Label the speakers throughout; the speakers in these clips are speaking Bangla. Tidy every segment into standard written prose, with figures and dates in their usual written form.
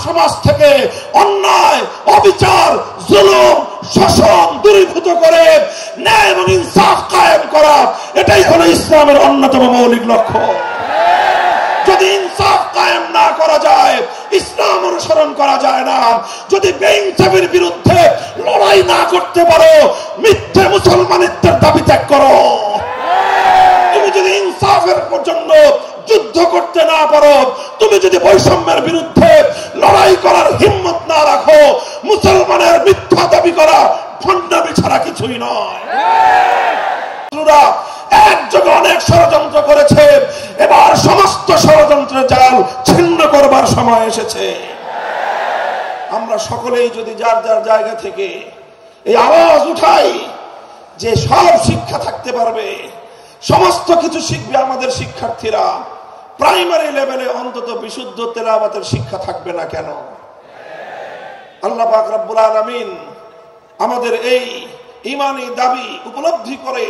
Speaker 1: সমাজ থেকে অন্যায়, অবিচার, জুলুম, শোষণ দূরীভূত করে ন্যায় এবং ইনসাফ কায়েম করা, এটাই হলো ইসলামের অন্যতম মৌলিক লক্ষ্য। যদি ইনসাফ কায়েম না করা যায়, ইসলাম অনুসরণ করা যায় না। যদি বেইনসাফের বিরুদ্ধে লড়াই না করতে পারো, মিথ্যে মুসলমানিত্বের দাবি ত্যাগ করো। তুমি যদি ইনসাফের জন্য যুদ্ধ করতে না পারো, তুমি যদি বৈষম্যের বিরুদ্ধে লড়াই করার হিম্মত না রাখো, মুসলমানের মিথ্যা দাবি করা ভণ্ডামি ছাড়া কিছুই নয়। একযোগে অনেক ষড়যন্ত্র করেছে, এবার সমস্ত ষড়যন্ত্রের জাল ছিন্ন করবার সময় এসেছে। আমরা সকলেই যদি যার যার জায়গা থেকে এই আওয়াজ উঠাই যে সব শিক্ষা থাকতে পারবে, সমস্ত কিছু শিখবে আমাদের শিক্ষার্থীরা, প্রাইমারি লেভেলে অন্তত বিশুদ্ধ তেলাওয়াতের শিক্ষা থাকবে না কেন? আল্লাহ পাক রব্বুল আলামিন আমাদের এই ঈমানি দাবি উপলব্ধি করে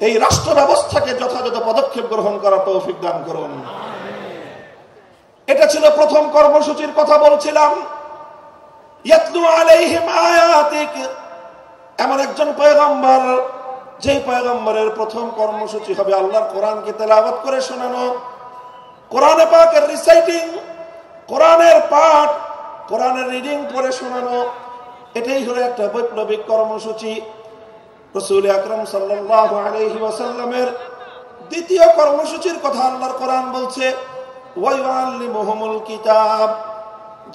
Speaker 1: এই রাষ্ট্র ব্যবস্থাকে যথাযথ পদক্ষেপ গ্রহণ করার তৌফিক দান করুন। এটা ছিল প্রথম কর্মসূচির কথা বলছিলাম। ইয়াতলু আলাইহিম আয়াতিক, এমন একজন পয়গম্বর, যে পয়গম্বরের প্রথম কর্মসূচি হবে আল্লাহর কোরআনকে তেলাওয়াত করে শোনানো, কোরআনে পাকের রিসাইটিং, কোরআনের পাঠ, কোরআনের রিডিং করে শোনানো। এটাই হলো একটা বৈপ্লবিক কর্মসূচি। রাসূল আকরাম সাল্লাল্লাহু আলাইহি ওয়াসাল্লামের দ্বিতীয় কর্মসূচির কথা আল্লাহর কোরআন বলছে, ওয়া ইউআল্লিমুহুমুল কিতাব,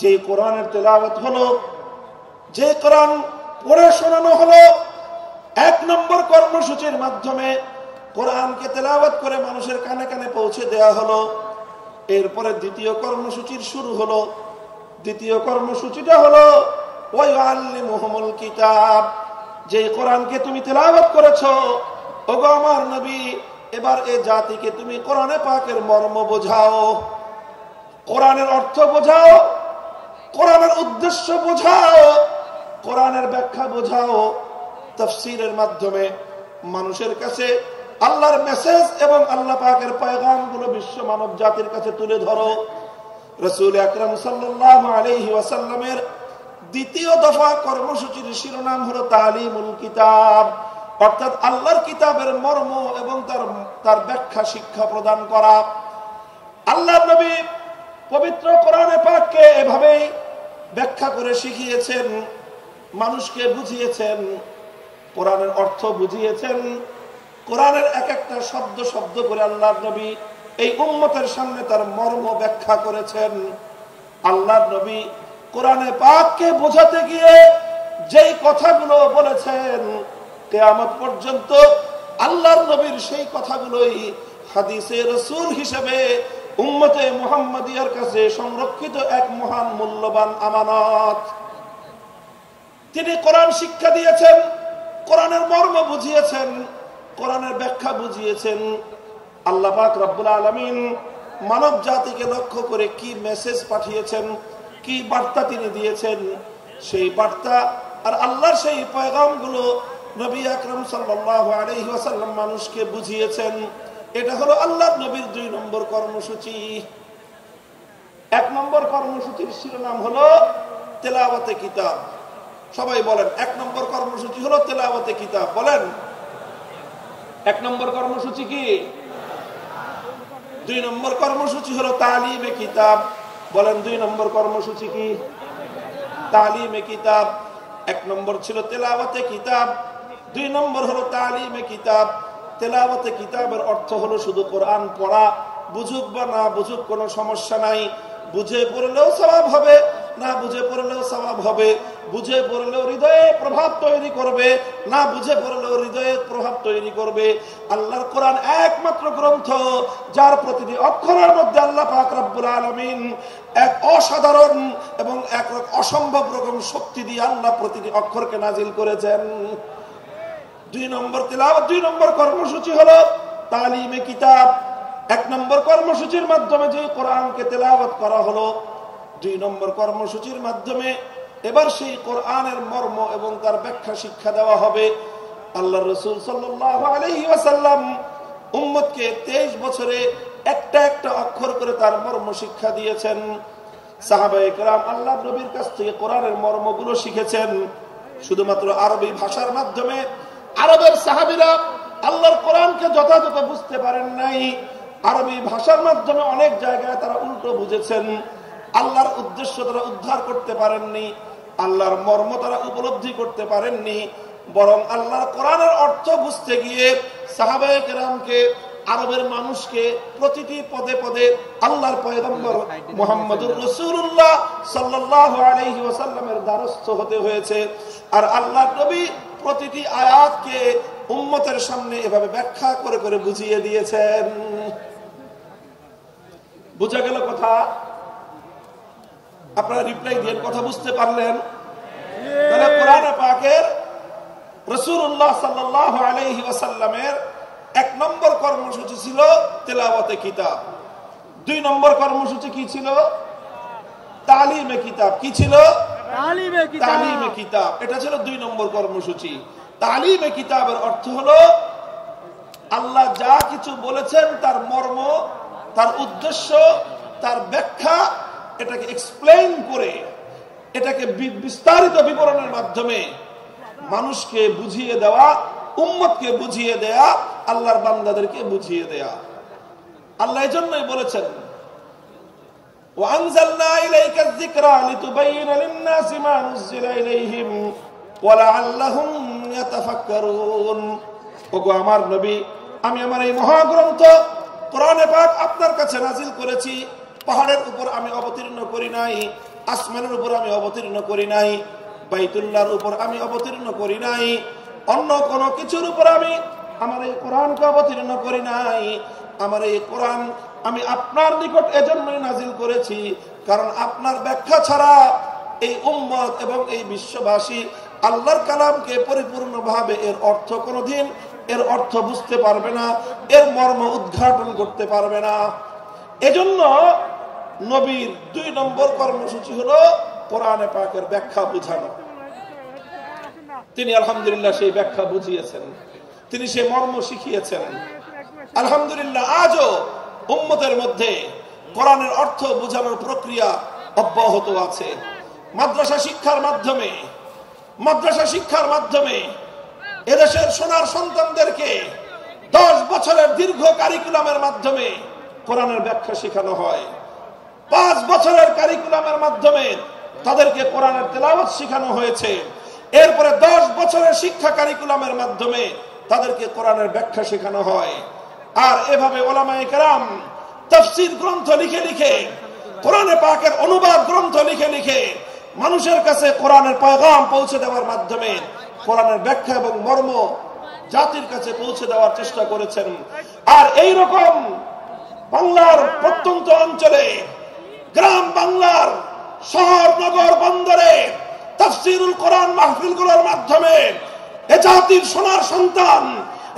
Speaker 1: যে কোরআনের তেলাওয়াত হলো, যে কোরআন পড়ে শোনানো হলো। এক নম্বর কর্মসূচির মাধ্যমে কোরআনকে তেলাওয়াত করে মানুষের কানে কানে পৌঁছে দেয়া হলো। এরপরে দ্বিতীয় কর্মসূচির শুরু হলো। দ্বিতীয় কর্মসূচিটা হলো ওয়া ইউআল্লিমুহুমুল কিতাব, যে কোরআনকে তুমি তেলাওয়াত করেছো, ওগো আমার নবী, এবার এই জাতিকে তুমি কোরআনে পাকের মর্ম বোঝাও, কোরআনের অর্থ বোঝাও, কোরআনের উদ্দেশ্য বোঝাও, কোরআনের ব্যাখ্যা বোঝাও। তাফসীরের মাধ্যমে মানুষের কাছে আল্লাহর মেসেজ এবং আল্লাহ পাকের পয়গামগুলো বিশ্ব মানব জাতির কাছে তুলে ধরো। রাসূল আকরাম সাল্লাল্লাহু আলাইহি ওয়াসাল্লামের দ্বিতীয় দফা কর্মসূচির শিরোনাম হলো তালিমুল কিতাব, অর্থাৎ আল্লাহর কিতাবের মর্ম এবং তার ব্যাখ্যা শিক্ষা প্রদান করা। আল্লাহর নবী পবিত্র কোরআনে পাককে এভাবেই ব্যাখ্যা করে শিখিয়েছেন, মানুষকে বুঝিয়েছেন, কোরআনের অর্থ বুঝিয়েছেন। কোরআনের এক একটা শব্দ শব্দ করে আল্লাহর নবী এই উম্মতের সামনে তার মর্ম ব্যাখ্যা করেছেন। আল্লাহর নবী কোরআনে পাককে বোঝাতে গিয়ে যেই কথাগুলো বলেছেন, কিয়ামত পর্যন্ত আল্লাহর নবীর সেই কথাগুলোই হাদিসে রাসূল হিসেবে উম্মতে মুহাম্মাদিয়ার কাছে সংরক্ষিত এক মহান মূল্যবান আমানত। তিনি কোরআন শিক্ষা দিয়েছেন, কোরআনের মর্ম বুঝিয়েছেন, কোরআনের ব্যাখ্যা বুঝিয়েছেন। আল্লাহ পাক রব্বুল আলামিন মানব জাতিকে লক্ষ্য করে কি মেসেজ পাঠিয়েছেন, কি বার্তা তিনি দিয়েছেন, সেই বার্তা আর আল্লাহর সেই পয়গামগুলো নবী আকরাম সাল্লাল্লাহু আলাইহি ওয়াসাল্লাম মানুষকে বুঝিয়েছেন। এটা হলো আল্লাহর নবীর 2 নম্বর কর্মসূচি। 1 নম্বর কর্মসূচির শিরোনাম হলো তেলাওয়াতে কিতাব। সবাই বলেন, 1 নম্বর কর্মসূচি হলো তেলাওয়াতে কিতাব। বলেন 1 নম্বর কর্মসূচি কি? 2 নম্বর কর্মসূচি হলো তালিমে কিতাব। বলেন 2 নম্বর কর্মসূচি কি? তালিমে কিতাব। 1 নম্বর ছিল তেলাওয়াতে কিতাব, 2 নম্বর হলো তালিমে কিতাব। তেলাওয়াতে কিতাবের অর্থ হলো শুধু কোরআন পড়া, বুঝুক বা না বুঝুক কোনো সমস্যা নাই, বুঝে পড়লেও সওয়াব হবে, না বুঝে পড়লেও সওয়াব হবে, বুঝে পড়লেও হৃদয়ে প্রভাব তৈরি করবে, না বুঝে পড়লেও হৃদয়ে প্রভাব তৈরি করবে। আল্লাহর কোরআন একমাত্র গ্রন্থ যার প্রতিটি অক্ষরের মধ্যে আল্লাহ পাক রব্বুল আলামিন এক অসাধারণ এবং এক অসম্ভব রকম শক্তি দিয়ে আল্লাহ প্রতিটি অক্ষরকে নাজিল করেছেন। 2 নম্বর তেলাওয়াত, 2 নম্বর কর্মসূচি হলো তালিমে কিতাব। 1 নম্বর কর্মসূচির মাধ্যমে যে কোরআনকে তেলাওয়াত করা হলো, 2 নম্বর কর্মসূচির মাধ্যমে এবার সেই কোরআনের মর্ম এবং তার ব্যাখ্যা শিক্ষা দেওয়া হবে। আল্লাহর রাসূল সাল্লাল্লাহু আলাইহি ওয়াসাল্লাম উম্মতকে 23 বছরে একটা একটা অক্ষর করে তার মর্ম শিক্ষা দিয়েছেন। সাহাবায়ে কেরাম আল্লাহর নবীর কাছ থেকে কোরআনের মর্মগুলো শিখেছেন শুধুমাত্র আরবি ভাষার মাধ্যমে। আরবের সাহাবীরা আল্লাহর কোরআনকে যথাযথ বুঝতে পারেন নাই, আরবি ভাষার মাধ্যমে অনেক জায়গায় তারা উল্টো বুঝেছেন। আল্লাহর উদ্দেশ্য তারা উদ্ধার করতে পারেননি, আল্লাহর মর্ম তারা উপলব্ধি করতে পারেননি, বরং আল্লাহর কোরআনের অর্থ বুঝতে গিয়ে সাহাবায়ে কেরামকে, আরবের মানুষকে প্রতিটি পদে পদে আল্লাহর পয়গম্বর মুহাম্মদুর রাসূলুল্লাহ সাল্লাল্লাহু আলাইহি ওয়াসাল্লামের দ্বারস্থ হতে হয়েছে। আর আল্লাহর নবী প্রতিটি আয়াতকে উম্মতের সামনে এভাবে ব্যাখ্যা করে করে বুঝিয়ে দিয়েছেন। বুঝা গেল কথা? আপনারা রিপ্লাই দিয়ে কথা বুঝতে পারলেন? তাহলে কোরআনে পাকের রাসূলুল্লাহ সাল্লাল্লাহু আলাইহি ওয়াসাল্লামের 1 নম্বর কর্মসূচি ছিল তেলাওয়াতে কিতাব। 2 নম্বর কর্মসূচি কি ছিল? তালিমে কিতাব। কি ছিল? তালিমে কিতাব। এটা ছিল 2 নম্বর কর্মসূচি। তালিমে কিতাবের অর্থ হলো আল্লাহ যা কিছু বলেছেন তার মর্ম, তার উদ্দেশ্য, তার ব্যাখ্যা, এটাকে এক্সপ্লেইন করে, এটাকে বিস্তারিত বিবরণের মাধ্যমে মানুষকে বুঝিয়ে দেওয়া, উম্মতকে বুঝিয়ে দেয়া, আল্লাহর বান্দাদেরকে বুঝিয়ে দেয়া। আল্লাহ এজন্যই বলেছেন وَأَنزَلْنَا إِلَيْكَ الذِّكْرَ لِتُبَيِّنَ لِلنَّاسِ مَا نُزِّلَ إِلَيْهِمْ وَلَعَلَّهُمْ يَتَفَكَّرُونَ। ওগো আমার নবী, আমি আমার এই মহাগ্রন্থ কোরআনে পাক আপনার কাছে নাজিল করেছি। পাহাড়ের উপর আমি অবতীর্ণ করি নাই, আসমানের উপর আমি অবতীর্ণ করি নাই, বাইতুল্লাহর উপর আমি অবতীর্ণ করি নাই, অন্য কোন কিছুর উপর আমি আমার এই কোরআনকে অবতীর্ণ করি নাই। আমার এই কোরআন আমি আপনার নিকট এজন্যই নাজিল করেছি কারণ আপনার ব্যাখ্যা ছাড়া এই উম্মত এবং এই বিশ্ববাসী আল্লাহর কালামকে পরিপূর্ণভাবে এর অর্থ কোনদিন এর অর্থ বুঝতে পারবে না, এর মর্ম উদ্ঘাটন করতে পারবে না। এজন্য নবীর 2 নম্বর কর্মসূচি হলো কোরআনে পাকের ব্যাখ্যা বুঝানো। তিনি আলহামদুলিল্লাহ সেই ব্যাখ্যা বুঝিয়েছেন, তিনি সেই মর্ম শিখিয়েছেন। আলহামদুলিল্লাহ আজও উম্মতের মধ্যে কোরআনের অর্থ বোঝানোর প্রক্রিয়া অব্যাহত আছে। মাদ্রাসা শিক্ষার মাধ্যমে এদেশের সোনার সন্তানদেরকে 10 বছরের দীর্ঘ কারিকুলামের মাধ্যমে কোরআনের ব্যাখ্যা শেখানো হয়। 5 বছরের কারিকুলামের মাধ্যমে তাদেরকে কোরআনের তেলাওয়াত শেখানো হয়েছে। এরপরে 10 বছরের শিক্ষা কারিকুলামের মাধ্যমে তাদেরকে কোরআনের ব্যাখ্যা শেখানো হয়। আর এভাবে উলামায়ে কেরাম তাফসীর গ্রন্থ লিখে লিখে, কোরআনে পাকের অনুবাদ গ্রন্থ লিখে লিখে মানুষের কাছে কোরআনের পয়গাম পৌঁছে দেওয়ার মাধ্যমে কোরআনের ব্যাখ্যা এবং মর্ম জাতির কাছে পৌঁছে দেওয়ার চেষ্টা করেছেন। আর এই রকম বাংলার প্রত্যন্ত অঞ্চলে, গ্রাম বাংলার শহর নগর বন্দরে তাফসীরুল কোরআন মাহফিলগুলোর মাধ্যমে এ জাতির সোনার সন্তান,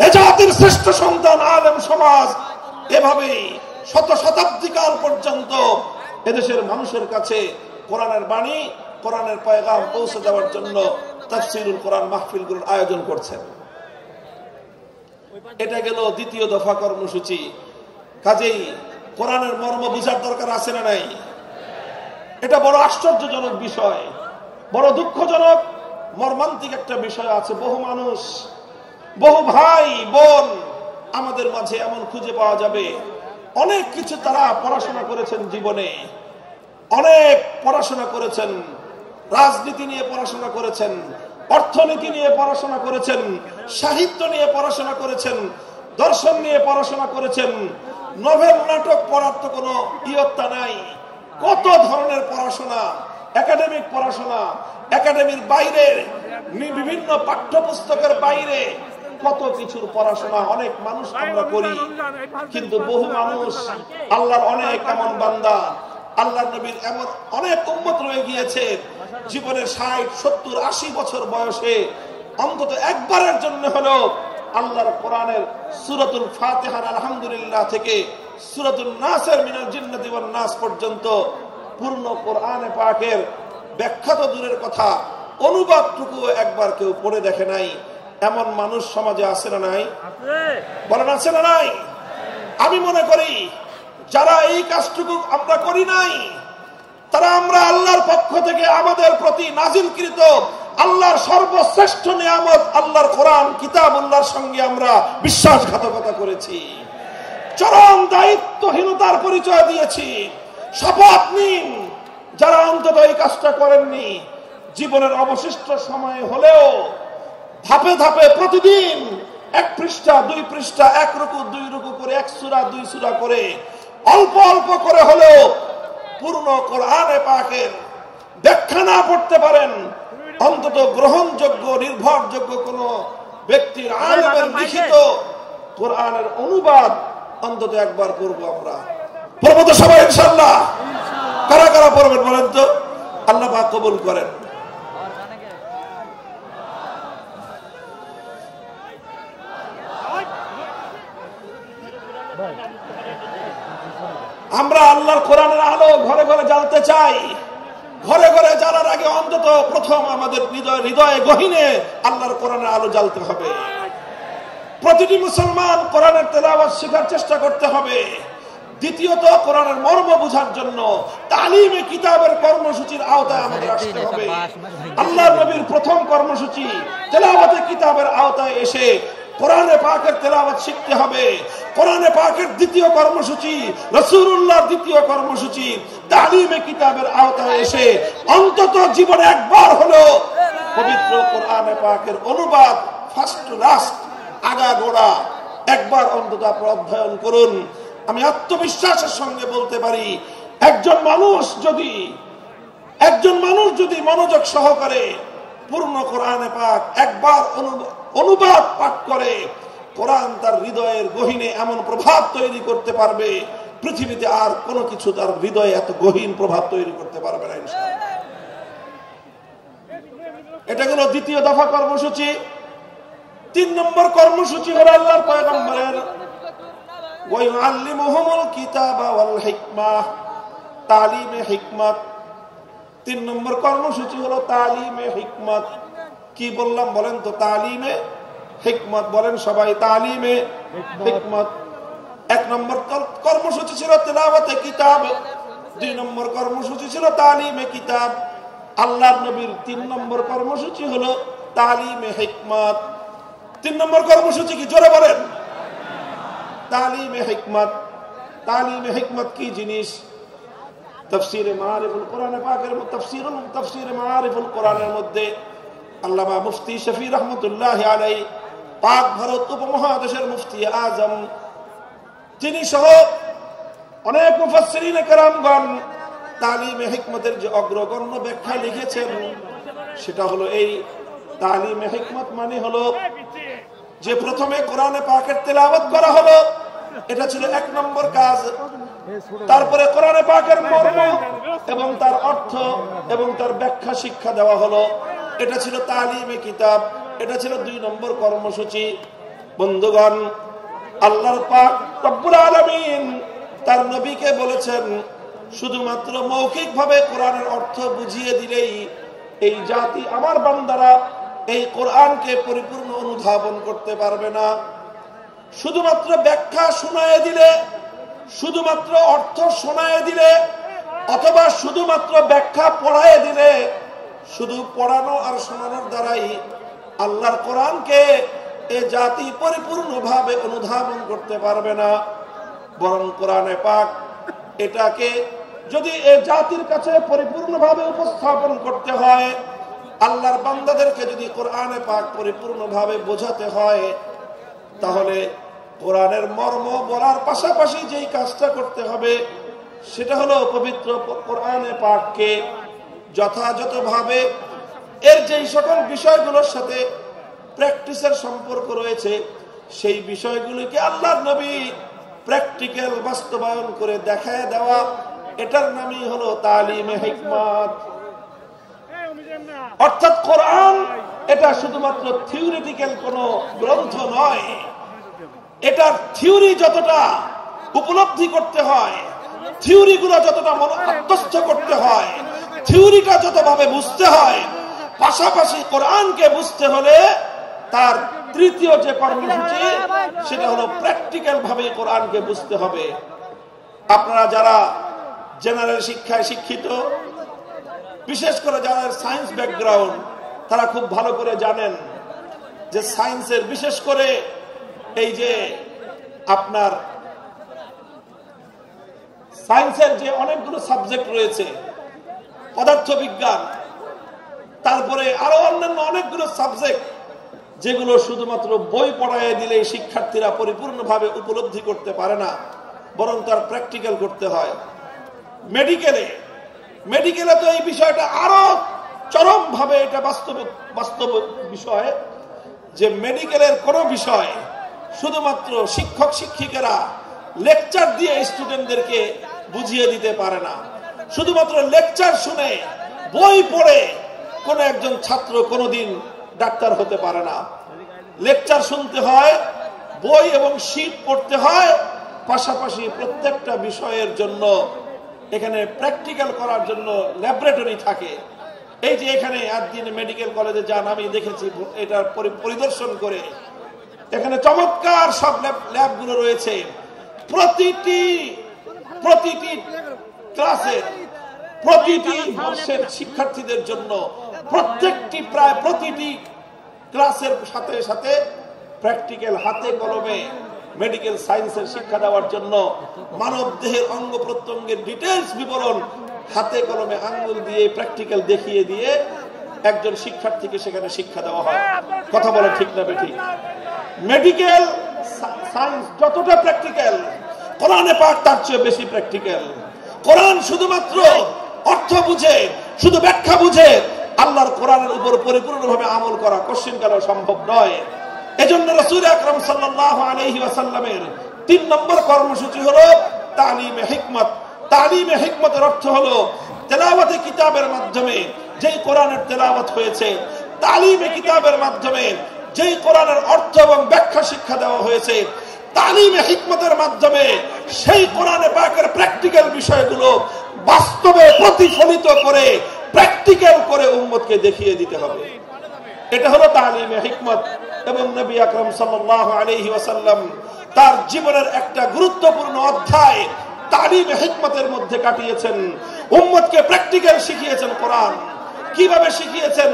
Speaker 1: এ জাতির শ্রেষ্ঠ সন্তান আলেম সমাজ এভাবেই শতাব্দী কাল পর্যন্ত এদেশের মানুষের কাছে কোরআনের বাণী, কোরআনের পয়গাম পৌঁছে দেওয়ার জন্য তাফসীরুল কোরআন মাহফিলগুলোর আয়োজন করছেন। এটা গেল 2য় দফা কর্মসূচি। কাজেই কোরআনের মর্ম বুঝার দরকার আছে না নাই? এটা বড় আশ্চর্যজনক বিষয়, বড় দুঃখজনক মর্মান্তিক একটা বিষয় আছে। বহু মানুষ, বহু ভাই বোন আমাদের মাঝে এমন খুঁজে পাওয়া যাবে, অনেক কিছু তারা পড়াশোনা করেছেন জীবনে, অনেক পড়াশোনা করেছেন, রাজনীতি নিয়ে পড়াশোনা করেছেন, অর্থনীতি নিয়ে পড়াশোনা করেছেন, সাহিত্য নিয়ে পড়াশোনা করেছেন, দর্শন নিয়ে পড়াশোনা করেছেন। নভেল নাটক পড়ার তো কোনো ইয়ত্তা নাই। কত ধরনের পড়াশোনা, একাডেমিক পড়াশোনা, একাডেমির বাইরে বিভিন্ন পাঠ্যপুস্তকের বাইরে কত কিছুর পড়াশোনা অনেক মানুষ আমরা করি। কিন্তু বহু মানুষ, আল্লাহর অনেক এমন বান্দা, আল্লাহর নবীর এমন অনেক উম্মত রয়ে গিয়েছে, জীবনের 60, 70, 80 বছর বয়সে অন্তত একবারের জন্য হলো আল্লাহর কোরআনের সূরাতুল ফাতিহার আলহামদুলিল্লাহ থেকে সূরাতুন নাসের মিনাল জিন্নাতি ওয়ান নাস পর্যন্ত পূর্ণ কোরআনে পাকের ব্যাখ্যা তো দূরের কথা, অনুবাদটুকু একবার কেউ পড়ে দেখে নাই। এমন মানুষ সমাজে আছে না নাই? বলেন আছে না নাই? আমি মনে করি যারা এই কাজটুকু আমরা করি নাই, তারা আমরা আল্লাহর পক্ষ থেকে আমাদের প্রতি নাজিলকৃত আল্লাহর সর্বশ্রেষ্ঠ নিয়ামত আল্লাহর কোরআন কিতাবুল্লাহর সঙ্গে আমরা বিশ্বাসঘাতকতা করেছি, চরম দায়িত্বহীনতার পরিচয় দিয়েছি। শপথ নিন, যারা অন্তত এই কাজটা করেননি, জীবনের অবশিষ্ট সময় হলেও ধাপে ধাপে প্রতিদিন 1 পৃষ্ঠা 2 পৃষ্ঠা 1 রুকু 2 রুকু করে 1 সূরা 2 সূরা করে অল্প অল্প করে হলেও পূর্ণ কোরআনে পাকের ব্যাখ্যা না পড়তে পারেন, অন্তত গ্রহণযোগ্য নির্ভরযোগ্য কোন ব্যক্তির আলেমের লিখিত কোরআনের অনুবাদ অন্তত একবার করব। আমরা পড়ব তো সবাই ইনশাআল্লাহ? কারা কারা পড়বেন বলেন তো? আল্লাহ পাক কবুল করেন। আমরা আল্লাহর কোরআনের আলো ঘরে ঘরে জ্বালতে চাই। ঘরে ঘরে জ্বালার আগে অন্তত প্রথম আমাদের হৃদয়ে গহীনে আল্লাহর কোরআনের আলো জ্বালতে হবে। প্রতিটি মুসলমান কোরআনের তেলাওয়াত শেখার চেষ্টা করতে হবে। দ্বিতীয়ত, কোরআনের মর্ম বোঝার জন্য তালিমে কিতাবের কর্মসূচির আওতায় আমাদের আসতে হবে। আল্লাহর নবীর প্রথম কর্মসূচি তেলাওয়াতে কিতাবের আওতায় এসে কোরআনে পাকের তেলাওয়াত শিখতে হবে। কোরআনে পাকের দ্বিতীয় কর্মসূচি, রাসূলুল্লাহর দ্বিতীয় কর্মসূচি তালিমে কিতাবের আওতায় এসে অন্তত জীবনে একবার হলো পবিত্র কোরআনে পাকের অনুবাদ ফার্স্ট টু লাস্ট আগাগোড়া একবার অন্তত আপনি অধ্যয়ন করুন। আমি আত্মবিশ্বাসের সঙ্গে বলতে পারি, একজন মানুষ যদি মনোযোগ সহকারে পূর্ণ কোরআনে পাক একবার অনুবাদ পাঠ করে, কোরআন তার হৃদয়ের গহীনে এমন প্রভাব তৈরি করতে পারবে, পৃথিবীতে আর কোনো কিছু তার হৃদয়ে এত গহীন প্রভাব তৈরি করতে পারবে না ইনশাআল্লাহ। এটা হলো দ্বিতীয় দফা কর্মসূচি। 3 নম্বর কর্মসূচি হলো আল্লাহর পয়গম্বরের ওয়ায়ুআল্লিমুহুমুল কিতাবা ওয়াল হিকমাহ, তালিমে হিকমত। 3 নম্বর কর্মসূচি হলো তালিমে হিকমত। কি বললাম বলেন তো? তালিমে হিকমত বলেন সবাই, তালিমে হিকমত। 1 নম্বর কর্মসূচি ছিল তেলাওয়াতে কিতাব, 2 নম্বর কর্মসূচি ছিল তালিমে কিতাব। আল্লাহর নবীর 3 নম্বর কর্মসূচি হলো তালিমে হিকমত। 3 নম্বর কর্মসূচি কি? জোরে বলেন। তালিমে হিকমত। তালিমে হিকমত কি জিনিস? তাফসীরে মাআরিফুল কোরআন পাকের তাফসীরে মাআরিফুল কোরআনের মধ্যে আল্লামা মুফতি শফি রহমতুল্লাহি আলাইহি, পাক ভারত উপমহাদেশের মুফতি আজম, তিনি সহ অনেক মুফাসসিরিনে কেরামগণ তালিমে হিকমতের যে অগ্রগণ্য ব্যাখ্যা লিখেছেন, সেটা হলো এই তালিমে হিকমত মানে হলো যে প্রথমে কোরআনে পাকের তেলাওয়াত করা হলো, এটা ছিল 1 নম্বর কাজ। তারপরে কোরআনে পাকের মর্ম এবং তার অর্থ এবং তার ব্যাখ্যা শিক্ষা দেওয়া হলো, এটা ছিল তালিমে কিতাব। এটা ছিল 2 নম্বর কর্মসূচি। বন্ধুগণ, আল্লাহর পাক রব্বুল আলামিন তার নবীকে বলেছেন, শুধুমাত্র মৌখিকভাবে কোরআনের অর্থ বুঝিয়ে দিলেই এই জাতি আমার বান্দারা এই কোরআনকে পরিপূর্ণ অনুধাবন করতে পারবে না। শুধুমাত্র ব্যাখ্যা শোনায় দিলে, শুধুমাত্র অর্থ শোনায় দিলে, অথবা শুধুমাত্র ব্যাখ্যা পড়ায় দিলে, শুধু পড়ানো আর শোনানোর দ্বারাই আল্লাহর কোরআনকে এ জাতি পরিপূর্ণভাবে অনুধাবন করতে পারবে না। বরং কোরআনে পাক এটাকে যদি এ জাতির কাছে পরিপূর্ণভাবে উপস্থাপন করতে হয়, আল্লাহর বান্দাদেরকে যদি কোরআনে পাক পরিপূর্ণভাবে বোঝাতে হয়, তাহলে কোরআনের মর্ম বলার পাশাপাশি যেই কাজটা করতে হবে সেটা হলো পবিত্র কোরআনে পাককে যথাযথভাবে এর যেই সকল বিষয়গুলোর সাথে প্র্যাকটিসের সম্পর্ক রয়েছে, সেই বিষয়গুলিকে আল্লাহর নবী প্র্যাকটিক্যাল বাস্তবায়ন করে দেখায় দেওয়া, এটার নামই হলো তালিমে হিকমত। অর্থাৎ কোরআন এটা শুধুমাত্র থিওরিটিক্যাল কোনো গ্রন্থ নয়। এটার থিওরি যতটা উপলব্ধি করতে হয়, থিওরিগুলো যতটা আত্মস্থ করতে হয়, থিওরিটা যতভাবে বুঝতে হয়, পাশাপাশি কোরআনকে বুঝতে হলে তার তৃতীয় যে কর্মসূচি সেটা হলো প্র্যাকটিক্যাল ভাবে কোরআনকে বুঝতে হবে। আপনারা যারা জেনারেল শিক্ষায় শিক্ষিত, বিশেষ করে যারা সায়েন্স ব্যাকগ্রাউন্ড, তারা খুব ভালো করে জানেন যে সায়েন্সের বিশেষ করে এই যে আপনার সায়েন্সের যে অনেকগুলো সাবজেক্ট রয়েছে, পদার্থবিজ্ঞান, তারপরে আরো অন্যান্য অনেকগুলো সাবজেক্ট, যেগুলো শুধুমাত্র বই পড়ায় দিলে শিক্ষার্থীরা পরিপূর্ণভাবে উপলব্ধি করতে পারে না, বরং তার প্র্যাকটিক্যাল করতে হয়। মেডিকেলে তো এই বিষয়টা আরো চরম ভাবে এটা বাস্তব বিষয়, যে মেডিকেলের কোন বিষয় শুধুমাত্র শিক্ষক শিক্ষিকারা লেকচার দিয়ে স্টুডেন্টদেরকে বুঝিয়ে দিতে পারে না। শুধুমাত্র লেকচার শুনে, বই পড়ে কোন একজন ছাত্র কোনোদিন ডাক্তার হতে পারে না। লেকচার শুনতে হয়, বই এবং শীট পড়তে হয়, পাশাপাশি প্রত্যেকটা বিষয়ের জন্য এখানে প্র্যাকটিক্যাল করার জন্য ল্যাবরেটরি থাকে। এই যে এখানে একদিন মেডিকেল কলেজে যান, আমি দেখেছি এটার পরিদর্শন করে, এখানে চমৎকার সব ল্যাবগুলো রয়েছে। প্রতিটি ক্লাসের, প্রতিটি বর্ষের শিক্ষার্থীদের জন্য প্রায় প্রতিটি ক্লাসের সাথে সাথে প্র্যাকটিক্যাল, হাতে কলমে মেডিকেল সায়েন্সের শিক্ষা দেওয়ার জন্য মানব দেহের অঙ্গ প্রত্যঙ্গের ডিটেইলস বিবরণ হাতে কলমে আঙ্গুল দিয়ে প্র্যাকটিক্যাল দেখিয়ে দিয়ে একজন শিক্ষার্থীকে সেখানে শিক্ষা দেওয়া হয়। কথা বলে ঠিক না বেঠিক? মেডিকেল সায়েন্স যতটা প্র্যাকটিক্যাল, কোরআনে পাক তার চেয়ে বেশি প্র্যাকটিক্যাল। কোরআন শুধুমাত্র অর্থ বুঝে, শুধু ব্যাখ্যা বুঝে আল্লাহর কোরআনের উপর পরিপূর্ণভাবে আমল করা কোশ্চিনকালও সম্ভব নয়। এজন্য রাসূল আকরাম সাল্লাল্লাহু আলাইহি ওয়াসাল্লামের 3 নম্বর কর্মসূচি হলো তালিমে হিকমত। তালিমে হিকমতের অর্থ হলো তেলাওয়াতে কিতাবের মাধ্যমে যেই কোরআনের তেলাওয়াত হয়েছে, তালিমে কিতাবের মাধ্যমে যেই কোরআনের অর্থ এবং ব্যাখ্যা শিক্ষা দেওয়া হয়েছে, তালিমে হিকমতের মাধ্যমে সেই কোরআনে পাকের প্র্যাকটিক্যাল বিষয়গুলো বাস্তবে প্রতিফলিত করে, প্র্যাকটিক্যাল করে উম্মতকে দেখিয়ে দিতে হবে। এটা হলো তালিমে হিকমত। এবং নবী আকরাম সাল্লাল্লাহু আলাইহি ওয়াসাল্লাম তার জীবনের একটা গুরুত্বপূর্ণ অধ্যায় তালিমে হিকমতের মধ্যে কাটিয়েছেন। উম্মতকে প্র্যাকটিক্যাল শিখিয়েছেন। কোরআন কিভাবে শিখিয়েছেন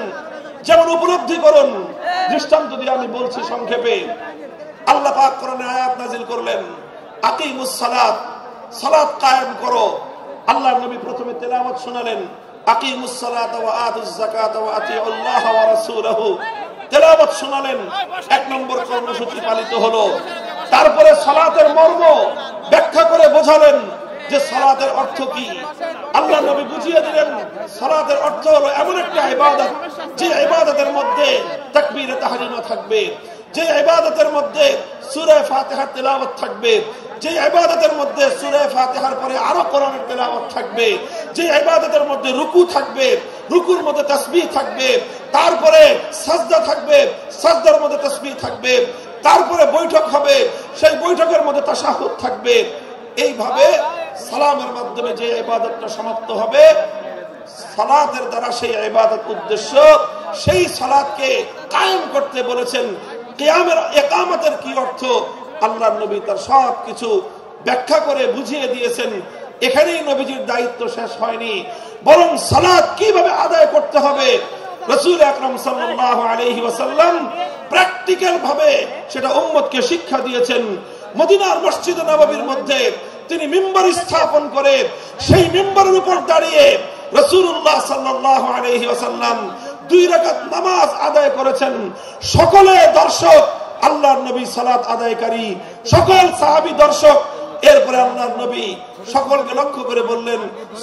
Speaker 1: যেমন উপলব্ধি করুন। দৃষ্টান্ত দিয়ে আমি বলছি সংক্ষেপে। আল্লাহ পাক কোরআনে আয়াত নাযিল করলেন, আকিমুস সালাত, সালাত কায়েম করো। আল্লাহর নবী প্রথমে তেলাওয়াত শোনালেন, আকিমুস সালাত ওয়া আতুজ যাকাত ওয়া আতিউল্লাহ ওয়া রাসূলহু। তেলাওয়াত শোনালেন, 1 নম্বর কর্মসূচি পালিত হলো। তারপরে সালাতের মর্ম ব্যাখ্যা করে বোঝালেন যে সালাতের অর্থ কি। আল্লাহ নবী বুঝিয়ে দিলেন সালাতের অর্থ হলো এমন একটা ইবাদত, যে ইবাদতের মধ্যে তাকবীরে তাহরিমা থাকবে, যে ইবাদতের মধ্যে সূরা ফাতিহার তেলাওয়াত থাকবে, যে ইবাদতের মধ্যে সূরা ফাতিহার পরে আরো কোরআনের তেলাওয়াত থাকবে, যে ইবাদতের মধ্যে রুকু থাকবে, রুকুর মধ্যে তাসবিহ থাকবে, তারপরে সাজদা থাকবে, সাজদার মধ্যে তাসবিহ থাকবে, তারপরে বৈঠক হবে, সেই বৈঠকের মধ্যে তাশাহুদ থাকবে। এইভাবে সালামের মাধ্যমে যে ইবাদতটা সমাপ্ত হবে, সালাতের দ্বারা সেই ইবাদত উদ্দেশ্য, সেই সালাতকে কায়েম করতে বলেছেন। কিয়ামের ইকামতের কি অর্থ আল্লাহর নবী তার সবকিছু ব্যাখ্যা করে বুঝিয়ে দিয়েছেন। এখানেই নবীজির দায়িত্ব শেষ হয়নি, বরং সালাত কিভাবে আদায় করতে হবে রাসূল আকরাম সাল্লাল্লাহু আলাইহি ওয়াসাল্লাম প্র্যাকটিক্যাল ভাবে সেটা উম্মতকে শিক্ষা দিয়েছেন। মদিনার মসজিদে নববীর মধ্যে তিনি মিম্বার স্থাপন করে সেই মিম্বারের উপর দাঁড়িয়ে রাসূলুল্লাহ সাল্লাল্লাহু আলাইহি ওয়াসাল্লাম 2 রাকাত নামাজ আদায় করেছেন। সকলে দর্শক, আল্লাহর নবী সালাত আদায়কারী, সকল সাহাবী দর্শক। এরপরে আল্লাহর নবী সকলকে লক্ষ্য করে বললেন,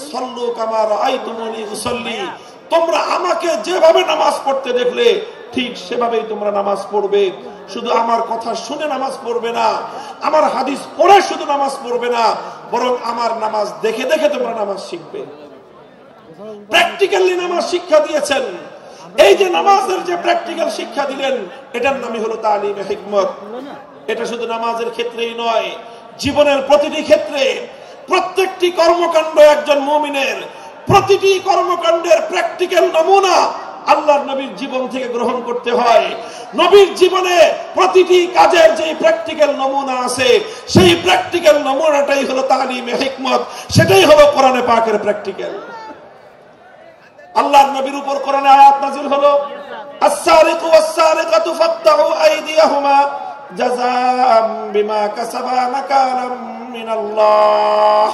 Speaker 1: সাল্লু কামা রাআইতুমুনি উসাল্লি, তোমরা আমাকে যেভাবে নামাজ পড়তে দেখলে ঠিক সেভাবেই তোমরা নামাজ পড়বে। শুধু আমার কথা শুনে নামাজ পড়বে না, আমার হাদিস পড়ে শুধু নামাজ পড়বে না, বরং আমার নামাজ দেখে দেখে তোমরা নামাজ শিখবে। প্র্যাকটিক্যালি নামাজ শিক্ষা দিয়েছেন। এই যে নামাজের যে প্র্যাকটিক্যাল শিক্ষা দিলেন, এটার নামই হলো তালিমে হিকমত। এটা শুধু নামাজের ক্ষেত্রেই নয়, জীবনের প্রতিটি ক্ষেত্রে, প্রত্যেকটি কর্মকাণ্ড একজন মুমিনের, প্রতিটি কর্মকাণ্ডের প্র্যাকটিক্যাল নমুনা আল্লাহর নবীর জীবন থেকে গ্রহণ করতে হয়। নবীর জীবনে প্রতিটি কাজের যে প্র্যাকটিক্যাল নমুনা আছে, সেই প্র্যাকটিক্যাল নমুনাটাই হলো তালিমে হিকমত, সেটাই হলো কোরআনে পাকের প্র্যাকটিক্যাল। আল্লাহর নবীর উপর কোরআনে আয়াত নাযিল হলো, আস-সারিকু ওয়াস-সারিকাতু ফাকতাউ আইদিয়াহুমা জাযাআম বিমা কাসাবা নাকালাম মিনাল্লাহ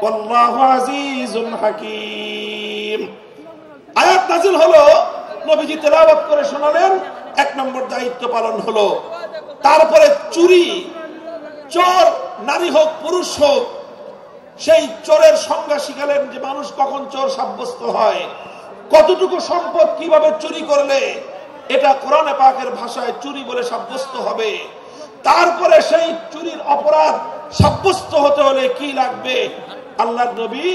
Speaker 1: ওয়াল্লাহু আজিজুন হাকীম। আয়াত নাযিল হলো, নবীজি তেলাওয়াত করে শোনালেন, 1 নম্বর দায়িত্ব পালন হলো। তারপরে চুরি, চোর নারী হোক পুরুষ হোক, সেই চোরের সংজ্ঞা শিখালেন যে মানুষ কখন চোর সাব্যস্ত হয়, কতটুকু সম্পদ কিভাবে চুরি করলে এটা কোরআনে পাকের ভাষায় চুরি বলে সাব্যস্ত হবে। তারপরে সেই চুরির অপরাধ সাব্যস্ত হতে হলে কি লাগবে, আল্লাহর নবী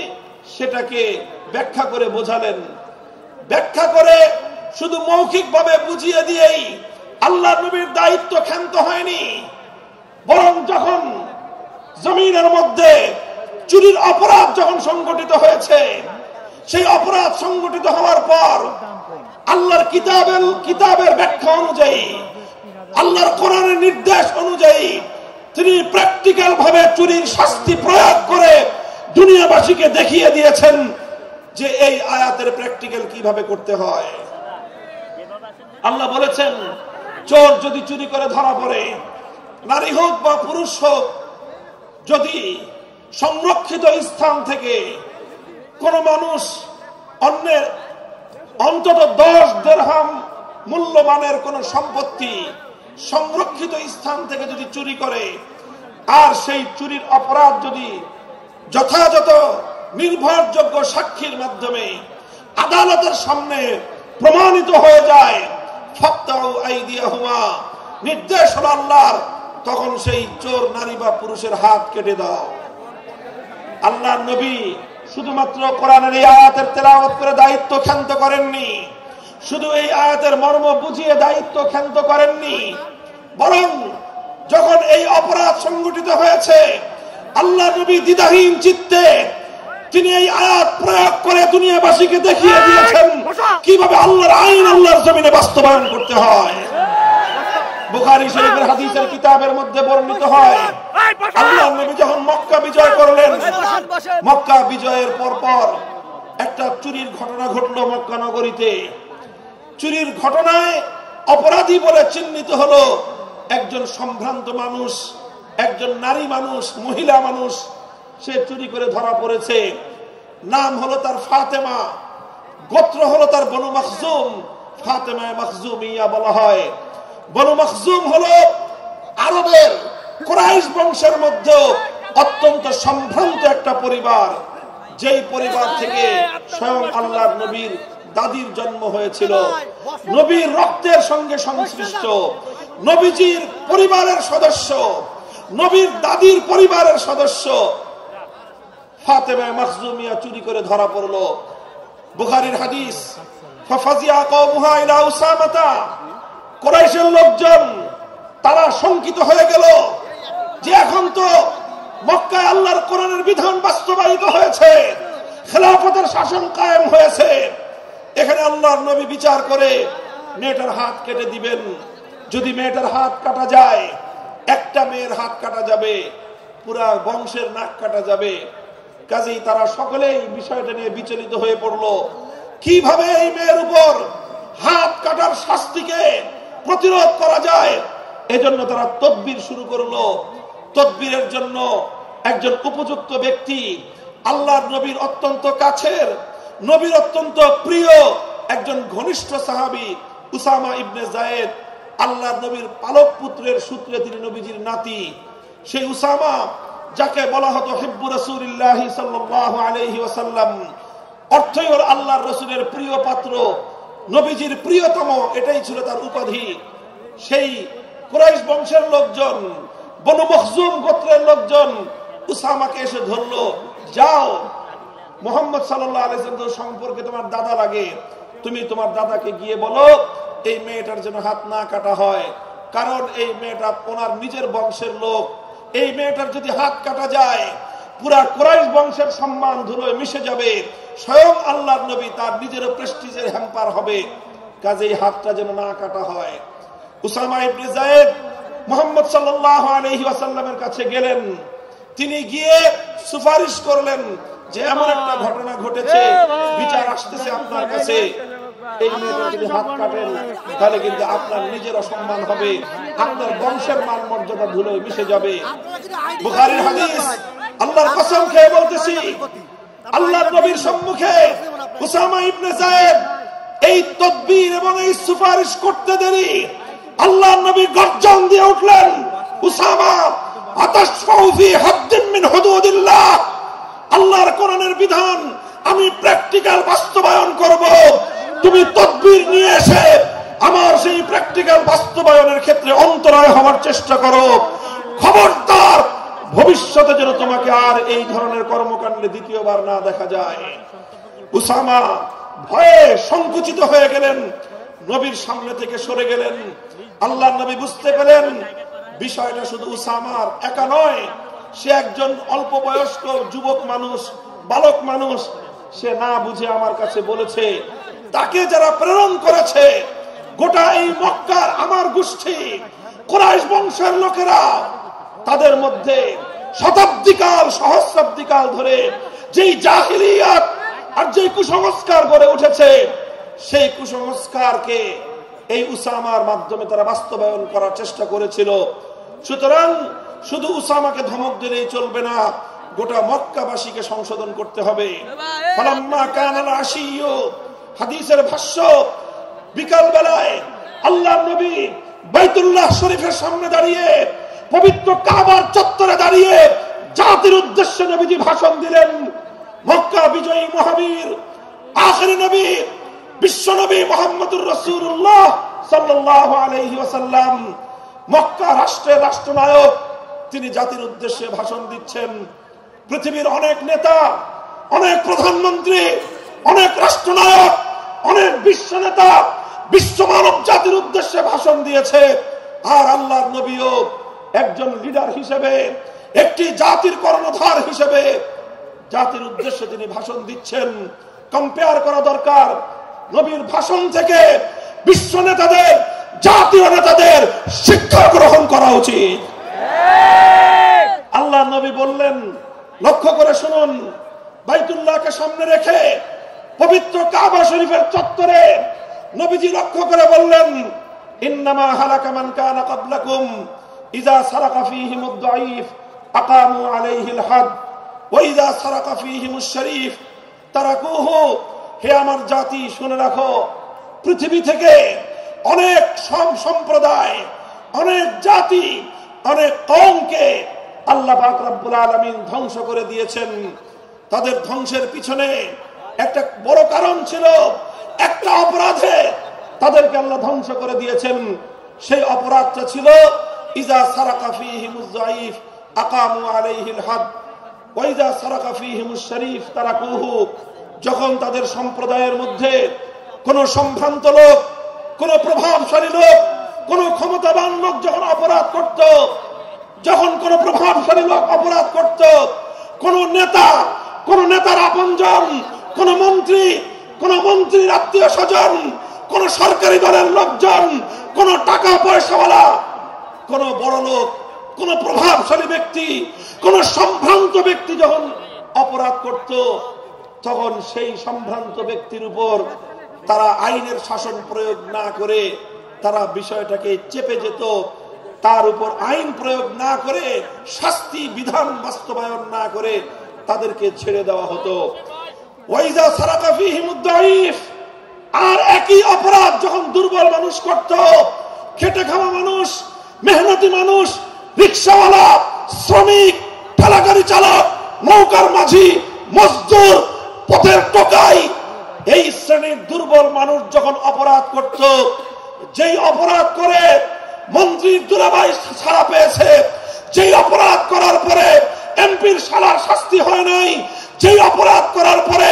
Speaker 1: সেটাকে ব্যাখ্যা করে বোঝালেন। ব্যাখ্যা করে শুধু মৌখিকভাবে বুঝিয়ে দিয়েই আল্লাহর নবীর দায়িত্ব ক্ষান্ত হয়নি, বরং যখন জমিনের মধ্যে চুরির অপরাধ যখন সংগঠিত হয়েছে, সেই অপরাধ সংগঠিত হওয়ার পর আল্লাহর কিতাবের ব্যাখ্যা অনুযায়ী, আল্লাহর কোরআনের নির্দেশ অনুযায়ী তিনি প্র্যাকটিক্যাল ভাবে চুরির শাস্তি প্রয়োগ করে দুনিয়াবাসীকে দেখিয়ে দিয়েছেন যে এই আয়াতের প্র্যাকটিক্যাল কিভাবে করতে হয়। আল্লাহ বলেছেন, চোর যদি চুরি করে ধরা পড়ে, নারী হোক বা পুরুষ হোক, যদি সংরক্ষিত স্থান থেকে কোন মানুষ অন্যের অন্তত 10 দিরহাম মূল্যমানের কোন সম্পত্তি সংরক্ষিত স্থান থেকে যদি চুরি করে, আর সেই চুরির অপরাধ যদি যথাযথ নির্ভরযোগ্য সাক্ষীর মাধ্যমে আদালতের সামনে প্রমাণিত হয়ে যায়, ফাকতাউ আইদিয়াহুমা, নির্দেশ হলো আল্লাহর, তখন সেই চোর নারী বা পুরুষের হাত কেটে দাও। আল্লাহর নবী শুধুমাত্র কোরআনের এই আয়াতের তেলাওয়াত করে দায়িত্ব ক্ষান্ত করেননি, শুধু এই আয়াতের মর্ম বুঝিয়ে দায়িত্ব ক্ষান্ত করেননি, বরং যখন এই অপরাধ সংগঠিত হয়েছে, আল্লাহর নবী দ্বিধাহীন চিত্তে তিনি এই আয়াত প্রয়োগ করে দুনিয়াবাসীকে দেখিয়ে দিয়েছেন কিভাবে আল্লাহর আইন আল্লাহর জমিনে বাস্তবায়ন করতে হয়। বুখারী শরীফের হাদিসের কিতাবের মধ্যে বর্ণিত হয়, আল্লাহর নবী যখন মক্কা বিজয় করলেন, মক্কা বিজয়ের পর একটা চুরির ঘটনা ঘটলো মক্কা নগরীতে। চুরির ঘটনায় অপরাধী বলে চিহ্নিত হলো একজন সম্ভ্রান্ত মানুষ, একজন নারী মানুষ, মহিলা মানুষ। সে চুরি করে ধরা পড়েছে। নাম হলো তার ফাতেমা, গোত্র হলো তার বনু মখজুম, ফাতেমা মখজুমিয়া বলা হয়। বনু মখজুম হলো আরবের কুরাইশ বংশের মধ্যে অত্যন্ত সম্ভ্রান্ত একটা পরিবার, যেই পরিবার থেকে স্বয়ং আল্লাহর নবীর দাদির জন্ম হয়েছিল, নবীর রক্তের সঙ্গে সংশ্লিষ্ট, নবীজির পরিবারের সদস্য, নবীর দাদির পরিবারের সদস্য ফাতেমা মখজুমিয়া চুরি করে ধরা পড়লো। বুখারীর হাদিস, ফাফাজিয়া কওমুহা ইলা উসামাতা, কুরাইশের লোকজন তারা শঙ্কিত হয়ে গেল যে এখন তো মক্কায় আল্লাহর কোরআনের বিধান বাস্তবায়িত হয়েছে, খেলাফতের শাসন কায়েম হয়েছে, এখানে আল্লাহর নবী বিচার করে মেয়েটার হাত কেটে দিবেন। যদি মেয়েটার হাত কাটা যায়, একটা মেয়ের হাত কাটা যাবে, পুরা বংশের নাক কাটা যাবে। কাজেই তারা সকলেই বিষয়টা নিয়ে বিচলিত হয়ে পড়লো, কিভাবে এই মেয়ের উপর হাত কাটার শাস্তিকে প্রতিরোধ করা যায়। এজন্য তারা তদবির শুরু করলো। তদবিরের জন্য একজন উপযুক্ত ব্যক্তি, আল্লাহর নবীর অত্যন্ত কাছের, নবীর অত্যন্ত প্রিয় একজন ঘনিষ্ঠ সাহাবী উসামা ইবনে যায়েদ, আল্লাহর নবীর পালক পুত্রের সূত্রে তিনি নবীজির নাতি। সেই উসামা, যাকে বলা হতো হিব্বু রাসূলিল্লাহি সাল্লাল্লাহু আলাইহি ওয়াসাল্লাম, অর্থই হলো আল্লাহর রাসূলের প্রিয় পাত্র, নবীজির প্রিয়তম, এটাই ছিল তার উপাধি। সেই কুরাইশ বংশের লোকজন, বনু মখজুম গোত্রের লোকজন উসামাকে এসে ধরলো, যাও মুহাম্মদ সাল্লাল্লাহু আলাইহি ওয়াসাল্লাম সম্পর্কে তোমার দাদা লাগে, তুমি তোমার দাদাকে গিয়ে বলো এই মেয়েটার যেন হাত না কাটা হয়, কারণ এই মেয়েটা ওনার নিজের বংশের লোক। এই মেয়েটার যদি হাত কাটা যায় পুরা কুরাইশ বংশের সম্মান ধুলোয় মিশে যাবে, স্বয়ং আল্লাহর নবী তার নিজের প্রেস্টিজের হ্যাম্পার হবে। কাজেই হাতটা যেন না কাটা হয়। উসামা ইবনে যায়েদ মুহাম্মদ সাল্লাল্লাহু আলাইহি ওয়াসাল্লামের কাছে গেলেন। তিনি গিয়ে সুপারিশ করলেন যে এমন একটা ঘটনা ঘটেছে, বিচার আসতেছে আপনার কাছে, এই মেয়েটা যদি হাত কাটেন তাহলে কিন্তু আপনার নিজের অসম্মান হবে, আপনার বংশের মান মর্যাদা ধুলোয় মিশে যাবে। বুখারীর হাদিস, আল্লাহর কসম খেয়ে বলতেছি, আল্লাহর নবীর সম্মুখে উসামা ইবনে যায়েদ এই তদবির এবং এই সুপারিশ করতে দেরি আল্লাহর নবী গর্জন দিয়ে উঠলেন, উসামা আতাশফাউ ফি হাদ্দিন মিন হুদুদিল্লাহ, আল্লাহর কোরআনের বিধান আমি প্র্যাকটিক্যাল বাস্তবায়ন করব, তুমি তদবির নিয়ে এসে আমার সেই প্র্যাকটিক্যাল বাস্তবায়নের ক্ষেত্রে অন্তরায় হওয়ার চেষ্টা করো। খবরদার, ভবিষ্যতে যেন তোমাকে আর এই ধরনের কর্মকাণ্ডে দ্বিতীয়বার না দেখা যায়। উসামা ভয়ে সংকুচিত হয়ে গেলেন, নবীর সামনে থেকে সরে গেলেন। আল্লাহর নবী বুঝতে পেলেন বিষয়টা শুধু উসামার একা নয়, সে একজন অল্প বয়স্ক যুবক মানুষ, বালক মানুষ, সে না বুঝে আমার কাছে বলেছে। তাকে যারা প্রেরণ করেছে গোটা এই মক্কার আমার গোষ্ঠী কুরাইশ বংশের লোকেরা, তাদের মধ্যে শতাব্দীকাল সহস্রাব্দীকাল ধরে যেই জাহিলিয়াত আর যেই কুসংস্কার গড়ে উঠেছে, সেই কুসংস্কারকে এই উসামার মাধ্যমে তারা বাস্তবায়ন করার চেষ্টা করেছিল। সুতরাং শুধু উসামাকে ধমক দিলেই চলবে না, গোটা মক্কাবাসীকে সংশোধন করতে হবে। ফালাম্মা কানাল আশিয়্যু, হাদিসের ভাষ্য, বিকাল বেলায় আল্লাহর নবী বাইতুল্লাহ শরীফের সামনে দাঁড়িয়ে, পবিত্র কাবার চত্বরে দাঁড়িয়ে জাতির উদ্দেশ্যে নবীজি ভাষণ দিলেন। মক্কা বিজয়ী মহাবীর আখির নবী বিশ্ব নবী মুহাম্মদুর রাসূলুল্লাহ সাল্লাল্লাহু আলাইহি ওয়াসাল্লাম, মক্কা রাষ্ট্রের রাষ্ট্রনায়ক, তিনি জাতির উদ্দেশ্যে ভাষণ দিচ্ছেন। পৃথিবীর অনেক নেতা, অনেক প্রধানমন্ত্রী, অনেক রাষ্ট্রনায়ক, অনেক বিশ্ব নেতা বিশ্ব মানব জাতির উদ্দেশ্যে ভাষণ দিয়েছে, আর আল্লাহর নবীও একজন লিডার হিসেবে, একটি জাতির কর্ণধার হিসেবে জাতির উদ্দেশ্যে তিনি ভাষণ দিচ্ছেন। কম্পেয়ার করা দরকার, নবীর ভাষণ থেকে বিশ্ব নেতাদের, জাতীয় নেতাদের শিক্ষা গ্রহণ করা উচিত। আল্লাহ নবী বললেন, লক্ষ্য করে শুনুন, বাইতুল্লাহকে সামনে রেখে পবিত্র কাবা শরীফের চত্বরে নবীজি লক্ষ্য করে বললেন, ইন্নামা হালাকা মান কানা ক্বাবলাকুম ইযা সারাকা ফীহিমুদ দাঈফ আকামু আলাইহিল হাদ ওয়া ইযা সারাকা ফীহিমুশ শরীফ তারাকুহু। হে আমার জাতি, শুনে রাখো, পৃথিবী থেকে অনেক সম্প্রদায়, অনেক জাতি, অনেক কওমকে আল্লাহ পাক রব্বুল আলামিন ধ্বংস করে দিয়েছেন। তাদের ধ্বংসের পিছনে একটা বড় কারণ ছিল, একটা অপরাধে তাদেরকে আল্লাহ ধ্বংস করে দিয়েছেন। সেই অপরাধটা ছিল ইজা সারাকা ফীহিমুজ যায়ীফ আকামু আলাইহিল হাদ ওয়া ইজা সারাকা ফীহিমুশ শরীফ তারাকুহু। যখন তাদের সম্প্রদায়ের মধ্যে কোন সম্ভ্রান্ত লোক, কোন প্রভাবশালী লোক, কোন ক্ষমতাবান লোক যখন অপরাধ করত, যখন কোন প্রভাবশালী লোক অপরাধ করত, কোন নেতা, কোন নেতার আপনজন, কোন মন্ত্রী, কোন মন্ত্রীর আত্মীয় স্বজন, কোন সরকারি দলের লোকজন, কোন টাকা পয়সাওয়ালা, কোন বড় লোক, কোন প্রভাবশালী ব্যক্তি, কোন সম্ভ্রান্ত ব্যক্তি যখন অপরাধ করত, তখন সেই সম্ভ্রান্ত ব্যক্তির উপর তারা আইনের শাসন প্রয়োগ না করে তারা বিষয়টাকে চেপে যেত, তার উপর আইন প্রয়োগ না করে, শাস্তি বিধান বাস্তবায়ন না করে তাদেরকে ছেড়ে দেওয়া হতো। ওয়াইজা সারাকা ফীহিমুদ দাঈফ, আর একই অপরাধ যখন দুর্বল মানুষ করত, খেটে খাওয়া মানুষ, মেহনতি মানুষ, রিকশাওয়ালা, শ্রমিক, ঠেলাগাড়ি চালক, নৌকার মাঝি, মজদুর, পথের টোকাই, এই শ্রেণীর দুর্বল মানুষ যখন অপরাধ করত, যেই অপরাধ করে মন্ত্রীর দুলাভাই ছাড়া পেয়েছে, যেই অপরাধ করার পরে এমপির শালার শাস্তি হয় নাই, যেই অপরাধ করার পরে